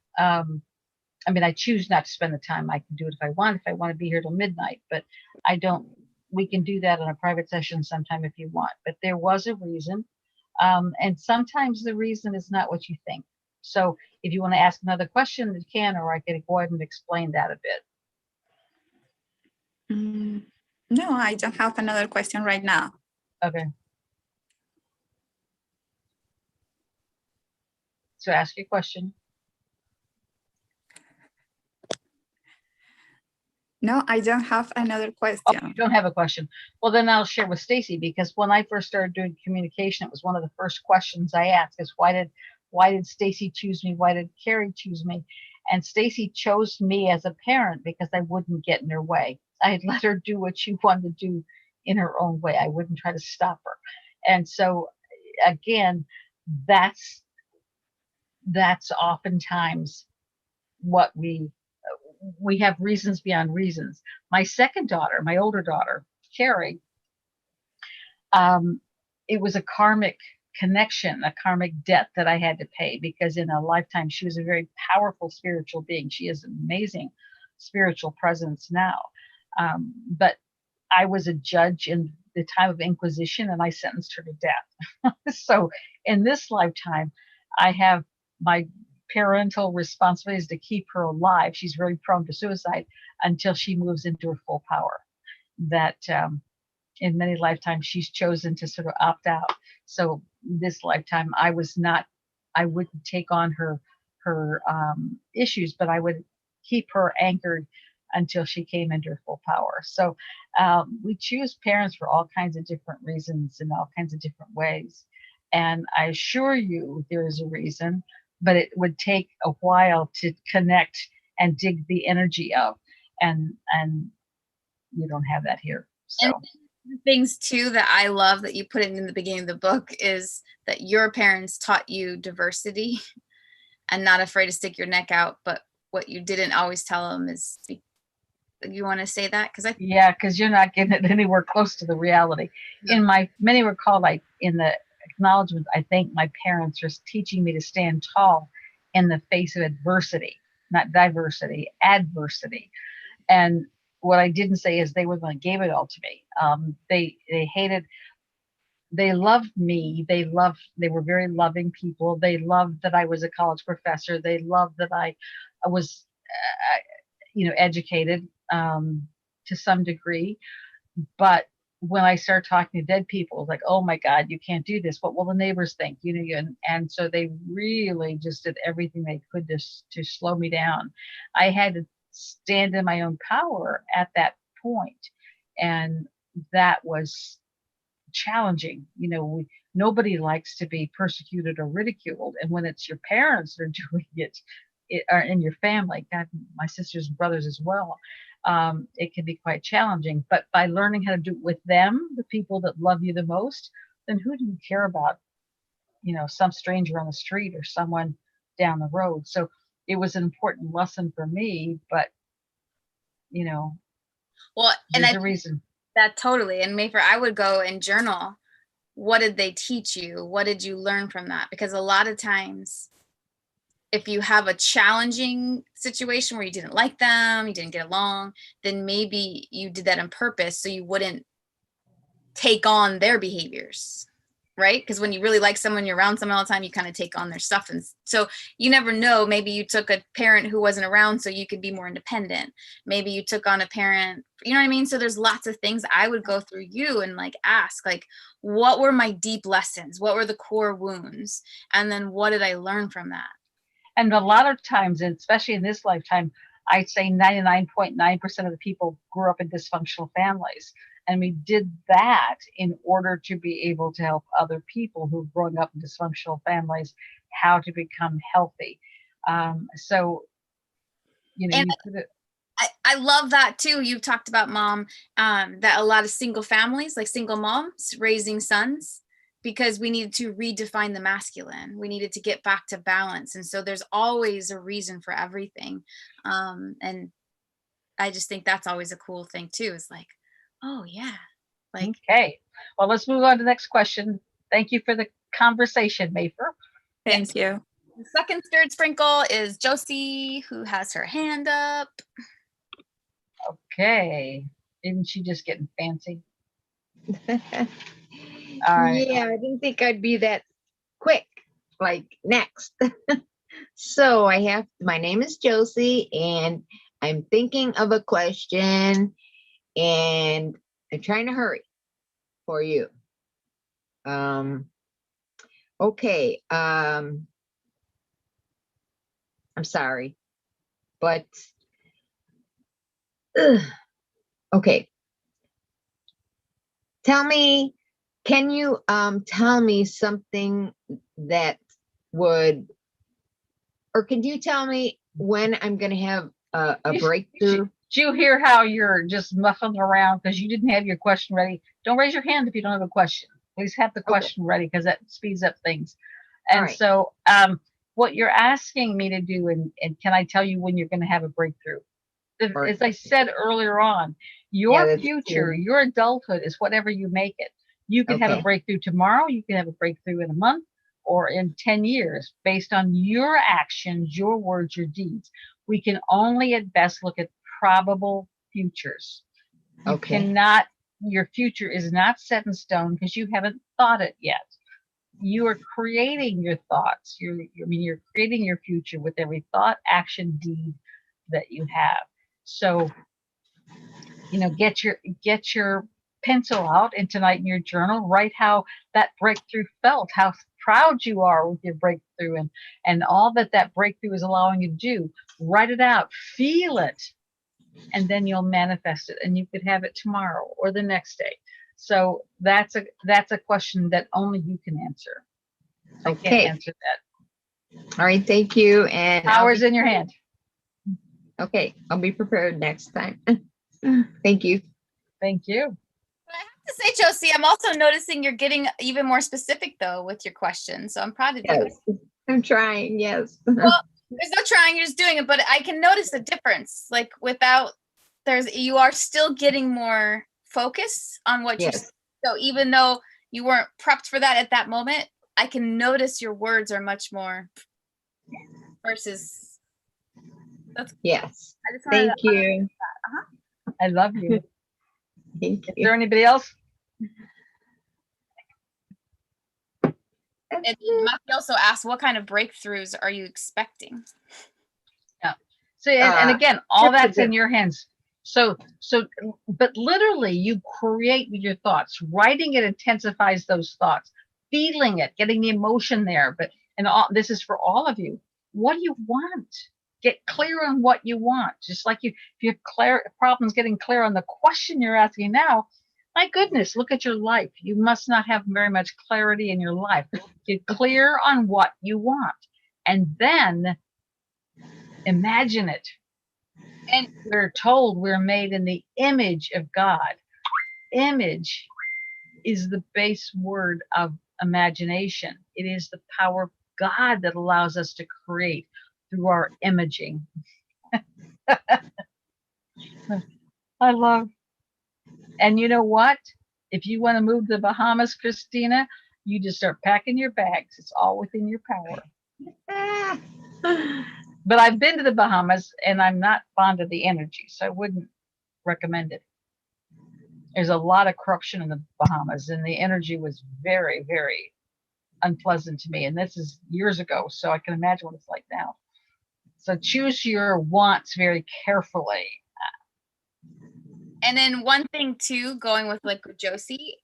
I mean, I choose not to spend the time. I can do it if I want to be here till midnight, but I don't. We can do that in a private session sometime if you want. But there was a reason, and sometimes the reason is not what you think. So if you want to ask another question, you can, or I can go ahead and explain that a bit. No, I don't have another question right now. Okay. So ask your question. No, I don't have another Oh, question. you don't have a question. Well, then I'll share with Stacy, because when I first started doing communication, it was one of the first questions I asked is why did Stacy choose me? Why did Carrie choose me? And Stacy chose me as a parent because I wouldn't get in her way. I had let her do what she wanted to do in her own way. I wouldn't try to stop her. And so again, that's oftentimes what we have reasons beyond reasons. My second daughter, my older daughter, Carrie, it was a karmic connection, a karmic debt that I had to pay, because in a lifetime, she was a very powerful spiritual being. She is an amazing spiritual presence now. But I was a judge in the time of Inquisition, and I sentenced her to death. So in this lifetime, I have my parental responsibility is to keep her alive. She's very prone to suicide until she moves into her full power. That in many lifetimes she's chosen to sort of opt out. So this lifetime I wouldn't take on her issues, but I would keep her anchored until she came into her full power. So we choose parents for all kinds of different reasons in all kinds of different ways. And I assure you there is a reason, but it would take a while to connect and dig the energy of, and you don't have that here. So And things too that I love that you put in the beginning of the book is that your parents taught you diversity and not afraid to stick your neck out. But what you didn't always tell them is, you want to say that? Because you're not getting it anywhere close to the reality. No. In my many recall, like in the acknowledgement, I thank my parents for teaching me to stand tall in the face of adversity, not diversity, adversity. And what I didn't say is they were the one that gave it all to me. They loved me. They were very loving people. They loved that I was a college professor. They loved that I was, educated to some degree. But when I started talking to dead people, it was like, oh my God, you can't do this. What will the neighbors think? And so they really just did everything they could to slow me down. I had to stand in my own power at that point, and that was challenging. Nobody likes to be persecuted or ridiculed, and when it's your parents that are doing it or in your family, God, my sisters and brothers as well, it can be quite challenging. But by learning how to do it with them, the people that love you the most, then who do you care about? Some stranger on the street or someone down the road. So it was an important lesson for me, but Well, and there's a reason. That totally. And Mayfer, I would go and journal. What did they teach you? What did you learn from that? Because a lot of times, if you have a challenging situation where you didn't like them, you didn't get along, then maybe you did that on purpose so you wouldn't take on their behaviors, right? Because when you really like someone, you're around someone all the time, you kind of take on their stuff. And so you never know, maybe you took a parent who wasn't around so you could be more independent. Maybe you took on a parent, you know what I mean? So there's lots of things I would go through you and like ask, like, what were my deep lessons? What were the core wounds? And then what did I learn from that? And a lot of times, and especially in this lifetime, I'd say 99.9% of the people grew up in dysfunctional families. And we did that in order to be able to help other people who've grown up in dysfunctional families how to become healthy. So, you know, And you could, I love that too. You've talked about mom, that a lot of single families, like single moms raising sons, because we needed to redefine the masculine. We needed to get back to balance. And so there's always a reason for everything. And I just think that's always a cool thing too. Is like, oh yeah, like okay. Well, let's move on to the next question. Thank you for the conversation, Mayfer. Thank you. the second stirred sprinkle is Josie, who has her hand up. Okay. Isn't she just getting fancy? All right. Yeah, I didn't think I'd be that quick. Like next. So my name is Josie, and I'm thinking of a question, and I'm trying to hurry for you. Okay. I'm sorry, but okay. Can you tell me something that would, or can you tell me when I'm going to have a breakthrough? Did you hear how you're just muffling around because you didn't have your question ready? Don't raise your hand if you don't have a question. Please have the question ready because that speeds up things. And right. so what you're asking me to do, and can I tell you when you're going to have a breakthrough? As I said earlier on, your that's future, true. your adulthood is whatever you make it. You could have a Okay. breakthrough tomorrow. You can have a breakthrough in a month or in 10 years based on your actions, your words, your deeds. We can only at best look at probable futures. You Okay. cannot, your future is not set in stone because you haven't thought it yet. You are creating your thoughts. You're creating your future with every thought, action, deed that you have. So, you know, get your pencil out and tonight in your journal, write how that breakthrough felt, how proud you are with your breakthrough and all that breakthrough is allowing you to do. Write it out, feel it, and then you'll manifest it, and you could have it tomorrow or the next day. So that's a question that only you can answer. I Okay. can't answer that. All right. Thank you. And Power's in your hand. okay. I'll be prepared next time. Thank you. Thank you. But I have to say, Josie, I'm also noticing you're getting even more specific though with your questions. So I'm proud of you. Yes. I'm trying. Yes. Well, there's no trying, you're just doing it, but I can notice the difference. Like you are still getting more focus on what you're saying. Yes. So even though you weren't prepped for that at that moment, I can notice your words are much more versus. Yes. I just wanted Thank you. I love you. Thank Is you. there anybody else? And Matthew also asked, what kind of breakthroughs are you expecting? So, and again, all that's in your hands. So, but literally you create with your thoughts. Writing it intensifies those thoughts, feeling it, getting the emotion there. This is for all of you. What do you want? Get clear on what you want. Just like if you have problems getting clear on the question you're asking now, my goodness, look at your life. You must not have very much clarity in your life. Get clear on what you want, and then imagine it. And we're told we're made in the image of God. Image is the base word of imagination. It is the power of God that allows us to create through our imaging. And you know what? If you want to move to the Bahamas, Christina, you just start packing your bags. It's all within your power. But I've been to the Bahamas and I'm not fond of the energy, so I wouldn't recommend it. There's a lot of corruption in the Bahamas and the energy was very, very unpleasant to me. And this is years ago, so I can imagine what it's like now. So choose your wants very carefully. And then one thing too, going with like Josie,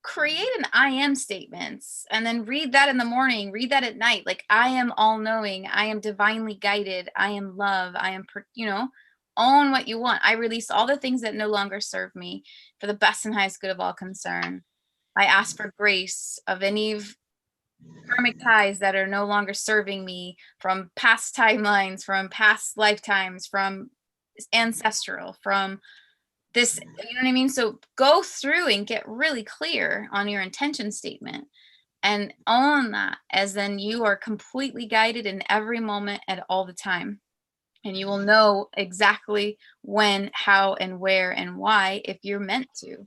create an I am statements and then read that in the morning, read that at night. Like, I am all knowing, I am divinely guided, I am love, I am, own what you want. I release all the things that no longer serve me for the best and highest good of all concern. I ask for grace of any karmic ties that are no longer serving me from past timelines, from past lifetimes, from ancestral, from this, you know what I mean? So go through and get really clear on your intention statement and own that, as then you are completely guided in every moment at all the time. And you will know exactly when, how, and where, and why, if you're meant to.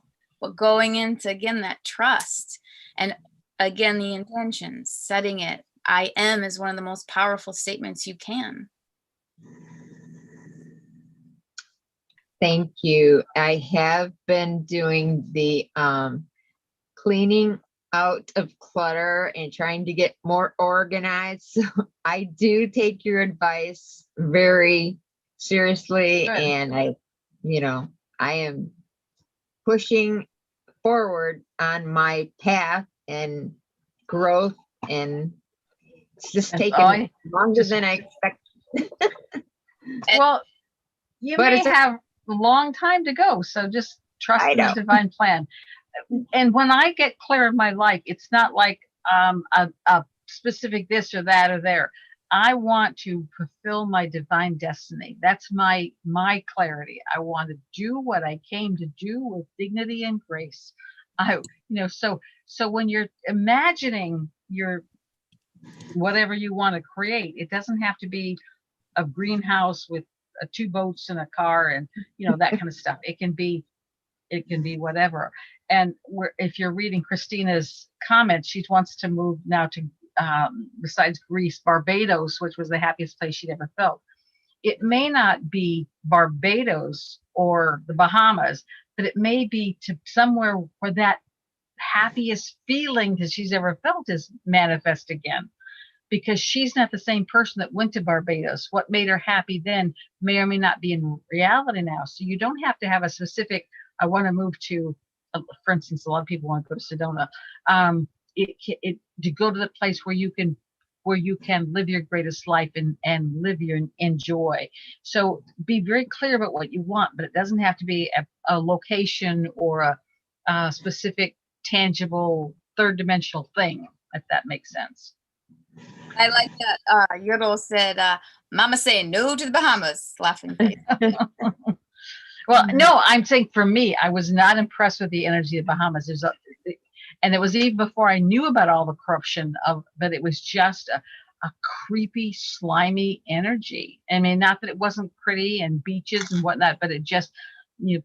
But going into, again, that trust, and again, the intentions, setting it, I am is one of the most powerful statements you can. Thank you. I have been doing the cleaning out of clutter and trying to get more organized. So I do take your advice very seriously. Good. And I am pushing forward on my path and growth, and it's just That's taking all I- longer than I expected. Well, you But may it's a- have a long time to go, so just trust I in the know. divine plan. And when I get clear in my life, it's not like a specific this or that or there. I want to fulfill my divine destiny. That's my clarity. I want to do what I came to do with dignity and grace. So when you're imagining your whatever you want to create, it doesn't have to be a greenhouse with 2 boats and a car and that kind of stuff. It can be whatever. And if you're reading Christina's comments, she wants to move now to besides Greece, Barbados, which was the happiest place she'd ever felt. It may not be Barbados or the Bahamas, but it may be to somewhere where that happiest feeling that she's ever felt is manifest again. Because she's not the same person that went to Barbados. What made her happy then may or may not be in reality now. So you don't have to have a specific, I want to move to, for instance, a lot of people want to go to Sedona. To go to the place where you can live your greatest life and live your enjoy. So be very clear about what you want, but it doesn't have to be a location or a specific, tangible, third dimensional thing, if that makes sense. I like that Yodel said, Mama saying no to the Bahamas, laughing face. Well, no, I'm saying for me, I was not impressed with the energy of Bahamas. And it was even before I knew about all the corruption but it was just a creepy, slimy energy. I mean, not that it wasn't pretty and beaches and whatnot, but it just,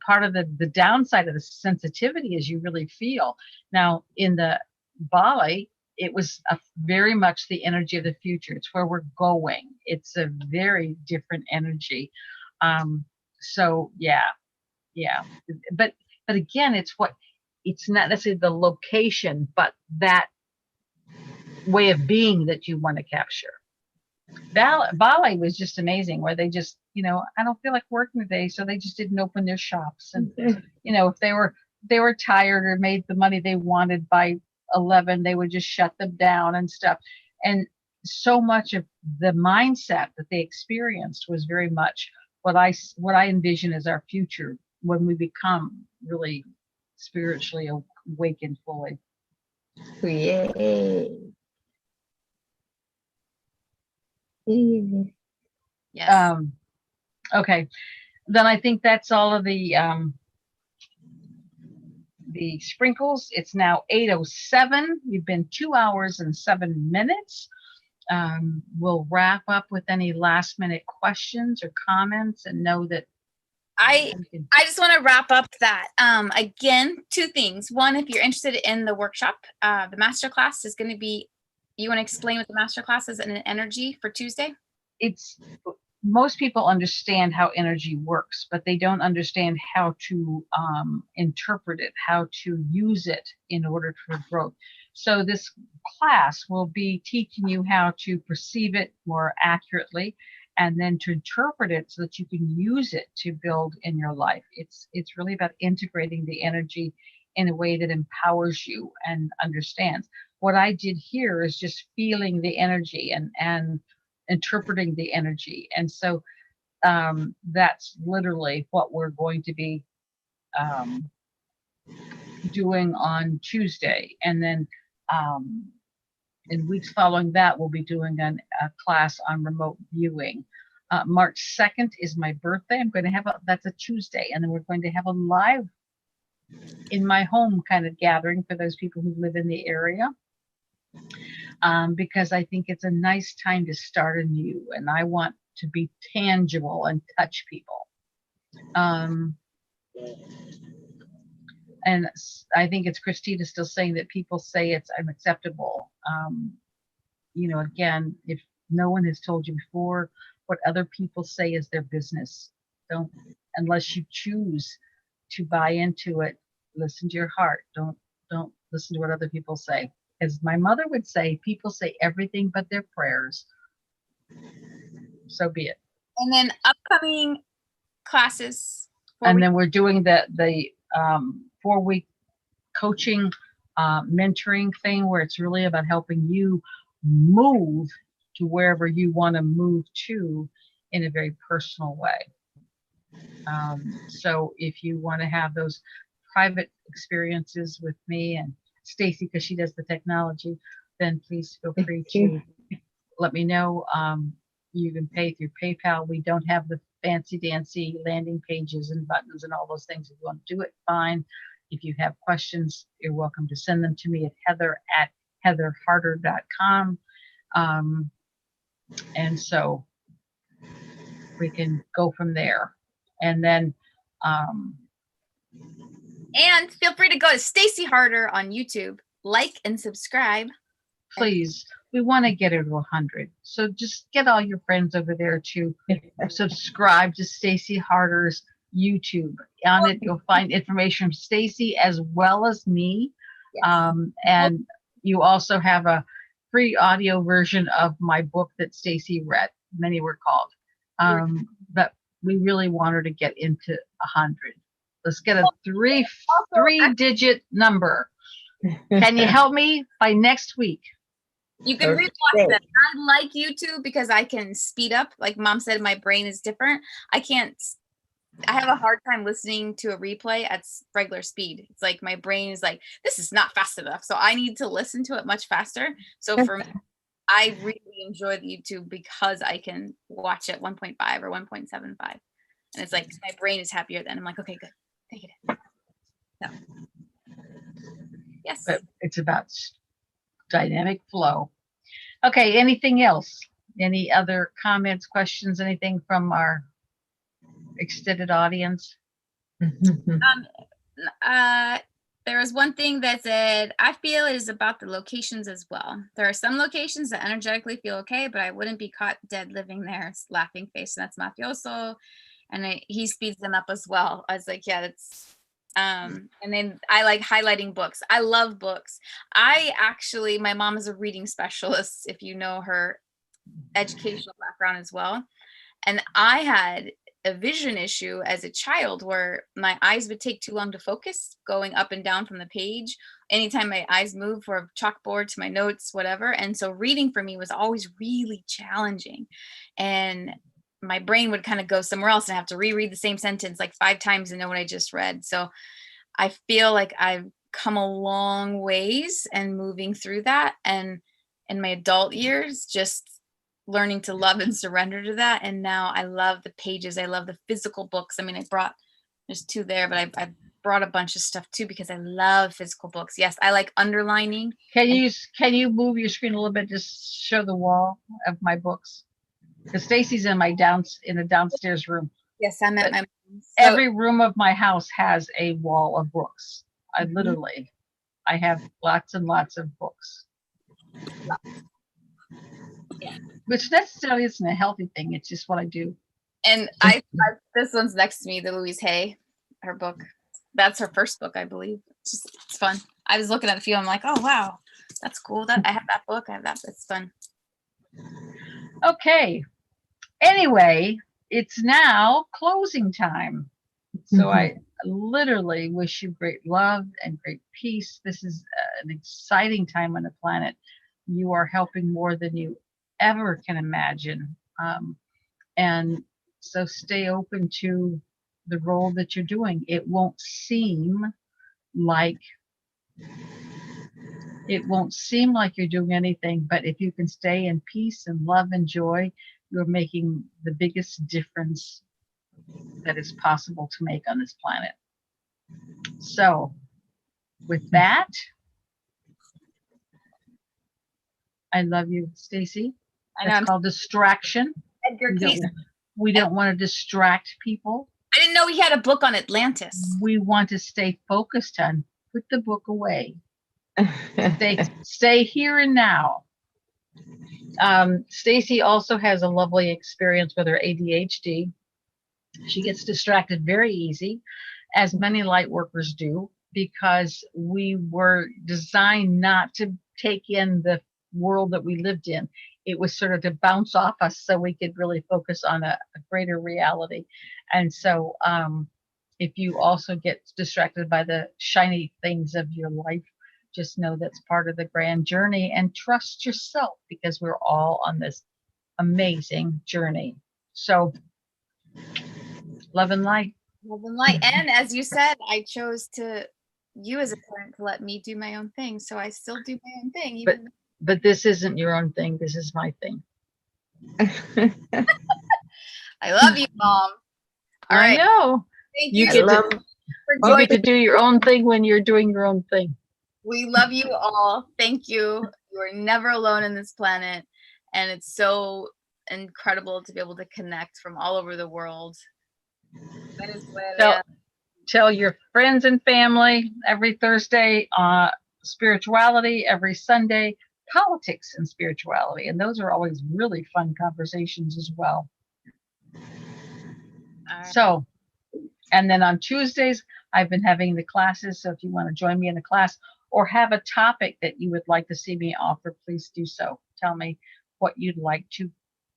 part of the downside of the sensitivity is you really feel. Now in the Bali, it was very much the energy of the future. It's where we're going. It's a very different energy. So yeah. But again, it's not necessarily the location, but that way of being that you want to capture. Bali was just amazing, where they just, I don't feel like working today, so they just didn't open their shops. And if they were tired or made the money they wanted by 11, they would just shut them down and stuff. And so much of the mindset that they experienced was very much what I envision as our future when we become really spiritually awakened fully. Yay. Yes. Okay, then I think that's all of the sprinkles. It's now 8:07. We've been 2 hours and 7 minutes. We'll wrap up with any last minute questions or comments, and know that I just want to wrap up that. Again, two things. One, if you're interested in the workshop, the masterclass is going to be, you want to explain what the masterclass is and energy for Tuesday? It's most people understand how energy works, but they don't understand how to interpret it, how to use it in order for growth. So this class will be teaching you how to perceive it more accurately, and then to interpret it so that you can use it to build in your life. It's really about integrating the energy in a way that empowers you and understands. What I did here is just feeling the energy and interpreting the energy. And so that's literally what we're going to be doing on Tuesday. And then in weeks following that, we'll be doing a class on remote viewing. March 2nd is my birthday. I'm going to have that's a Tuesday. And then we're going to have a live in my home kind of gathering for those people who live in the area. Because I think it's a nice time to start anew, and I want to be tangible and touch people. And I think it's Christina still saying that people say it's unacceptable. Again, if no one has told you before, what other people say is their business. Don't, unless you choose to buy into it, listen to your heart. Don't listen to what other people say. As my mother would say, people say everything but their prayers. So be it. And then upcoming classes. And then we're doing the 4-week coaching, mentoring thing, where it's really about helping you move to wherever you want to move to in a very personal way. So if you want to have those private experiences with me and Stacy, because she does the technology, then please feel free to let me know. You can pay through PayPal. We don't have the fancy dancy landing pages and buttons and all those things. If you want to do it, fine. If you have questions, you're welcome to send them to me at heather@heatherharder.com. And so we can go from there. And then and feel free to go to Stacy Harder on YouTube, like and subscribe. Please, we want to get her to 100. So just get all your friends over there to subscribe to Stacy Harder's YouTube. On it, you'll find information from Stacy as well as me. Yes. And you also have a free audio version of my book that Stacy read. Many were called. But we really want her to get into 100. Let's get a three-digit number. Can you help me by next week? You can rewatch them. I like YouTube because I can speed up. Like Mom said, my brain is different. I have a hard time listening to a replay at regular speed. It's like my brain is like, this is not fast enough. So I need to listen to it much faster. So for me, I really enjoy the YouTube because I can watch it 1.5 or 1.75. And it's like my brain is happier then. I'm like, okay, good. Take it in. So, yes. But it's about dynamic flow. Okay, anything else? Any other comments, questions, anything from our extended audience? There was one thing that said, I feel it is about the locations as well. There are some locations that energetically feel okay, but I wouldn't be caught dead living there. It's laughing face, and that's mafioso. And he speeds them up as well. I was like, yeah, that's and then I like highlighting books. I love books. My mom is a reading specialist, if you know her educational background as well. And I had a vision issue as a child where my eyes would take too long to focus, going up and down from the page. Anytime my eyes move from chalkboard to my notes, whatever. And so reading for me was always really challenging. And my brain would kind of go somewhere else and I have to reread the same sentence like 5 times to know what I just read. So I feel like I've come a long ways and moving through that. And in my adult years, just learning to love and surrender to that. And now I love the pages. I love the physical books. I mean, there's 2 there, but I brought a bunch of stuff too, because I love physical books. Yes. I like underlining. Can you move your screen a little bit? Just show the wall of my books. Because Stacy's in the downstairs room. Yes, I'm at my So- Every room of my house has a wall of books. I have lots and lots of books. Yeah. Which necessarily isn't a healthy thing. It's just what I do. And this one's next to me, the Louise Hay, her book. That's her first book, I believe. It's fun. I was looking at a few. I'm like, oh wow, that's cool. That I have that book. I have that. It's fun. Okay. Anyway, it's now closing time. So I literally wish you great love and great peace. This is an exciting time on the planet. You are helping more than you ever can imagine. And so stay open to the role that you're doing. It won't seem like you're doing anything, but if you can stay in peace and love and joy, you're making the biggest difference that is possible to make on this planet. So with that, I love you, Stacy. I know. That's I'm called distraction. Edgar We Cayce. don't want to distract people. I didn't know he had a book on Atlantis. We want to stay focused on put the book away. Stay here and now. Stacy also has a lovely experience with her ADHD. She gets distracted very easy, as many light workers do, because we were designed not to take in the world that we lived in. It was sort of to bounce off us so we could really focus on a greater reality. And so if you also get distracted by the shiny things of your life, just know that's part of the grand journey, and trust yourself, because we're all on this amazing journey. So love and light. Love and light. And as you said, I chose you as a parent to let me do my own thing. So I still do my own thing. Even But this isn't your own thing. This is my thing. I love you, Mom. All I right. know. Thank You you. get love- to, for you joining. get to do your own thing when you're doing your own thing. We love you all. Thank you. You are never alone in this planet. And it's so incredible to be able to connect from all over the world. Venezuela. Tell your friends and family every Thursday, spirituality, every Sunday, politics and spirituality. And those are always really fun conversations as well. All right. So, and then on Tuesdays, I've been having the classes. So if you want to join me in the class or have a topic that you would like to see me offer, please do so. Tell me what you'd like to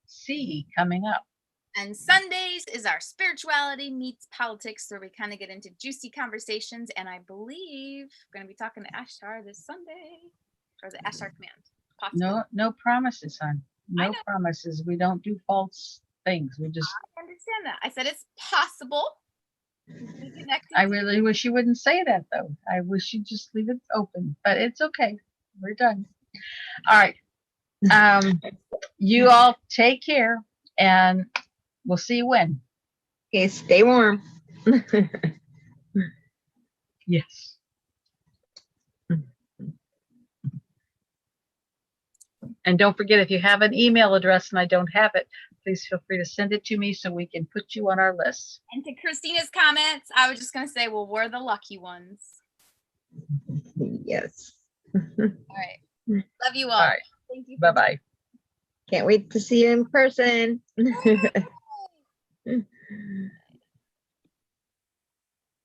see coming up. And Sundays is our spirituality meets politics, where we kind of get into juicy conversations. And I believe we're going to be talking to Ashtar this Sunday, or the Ashtar Command. Possibly. No promises, hon. I No know. promises. We don't do false things. We just, I understand that. I said it's possible. We connected. I really wish you wouldn't say that though. I wish you'd just leave it open, but it's okay. We're done. All right. You all take care, and we'll see you when. Okay, stay warm. Yes. And don't forget, if you have an email address and I don't have it, please feel free to send it to me so we can put you on our list. And to Christina's comments, I was just going to say, well, we're the lucky ones. Yes. All right. Love you all. All right. Thank you. for Bye-bye. Can't wait to see you in person. joining.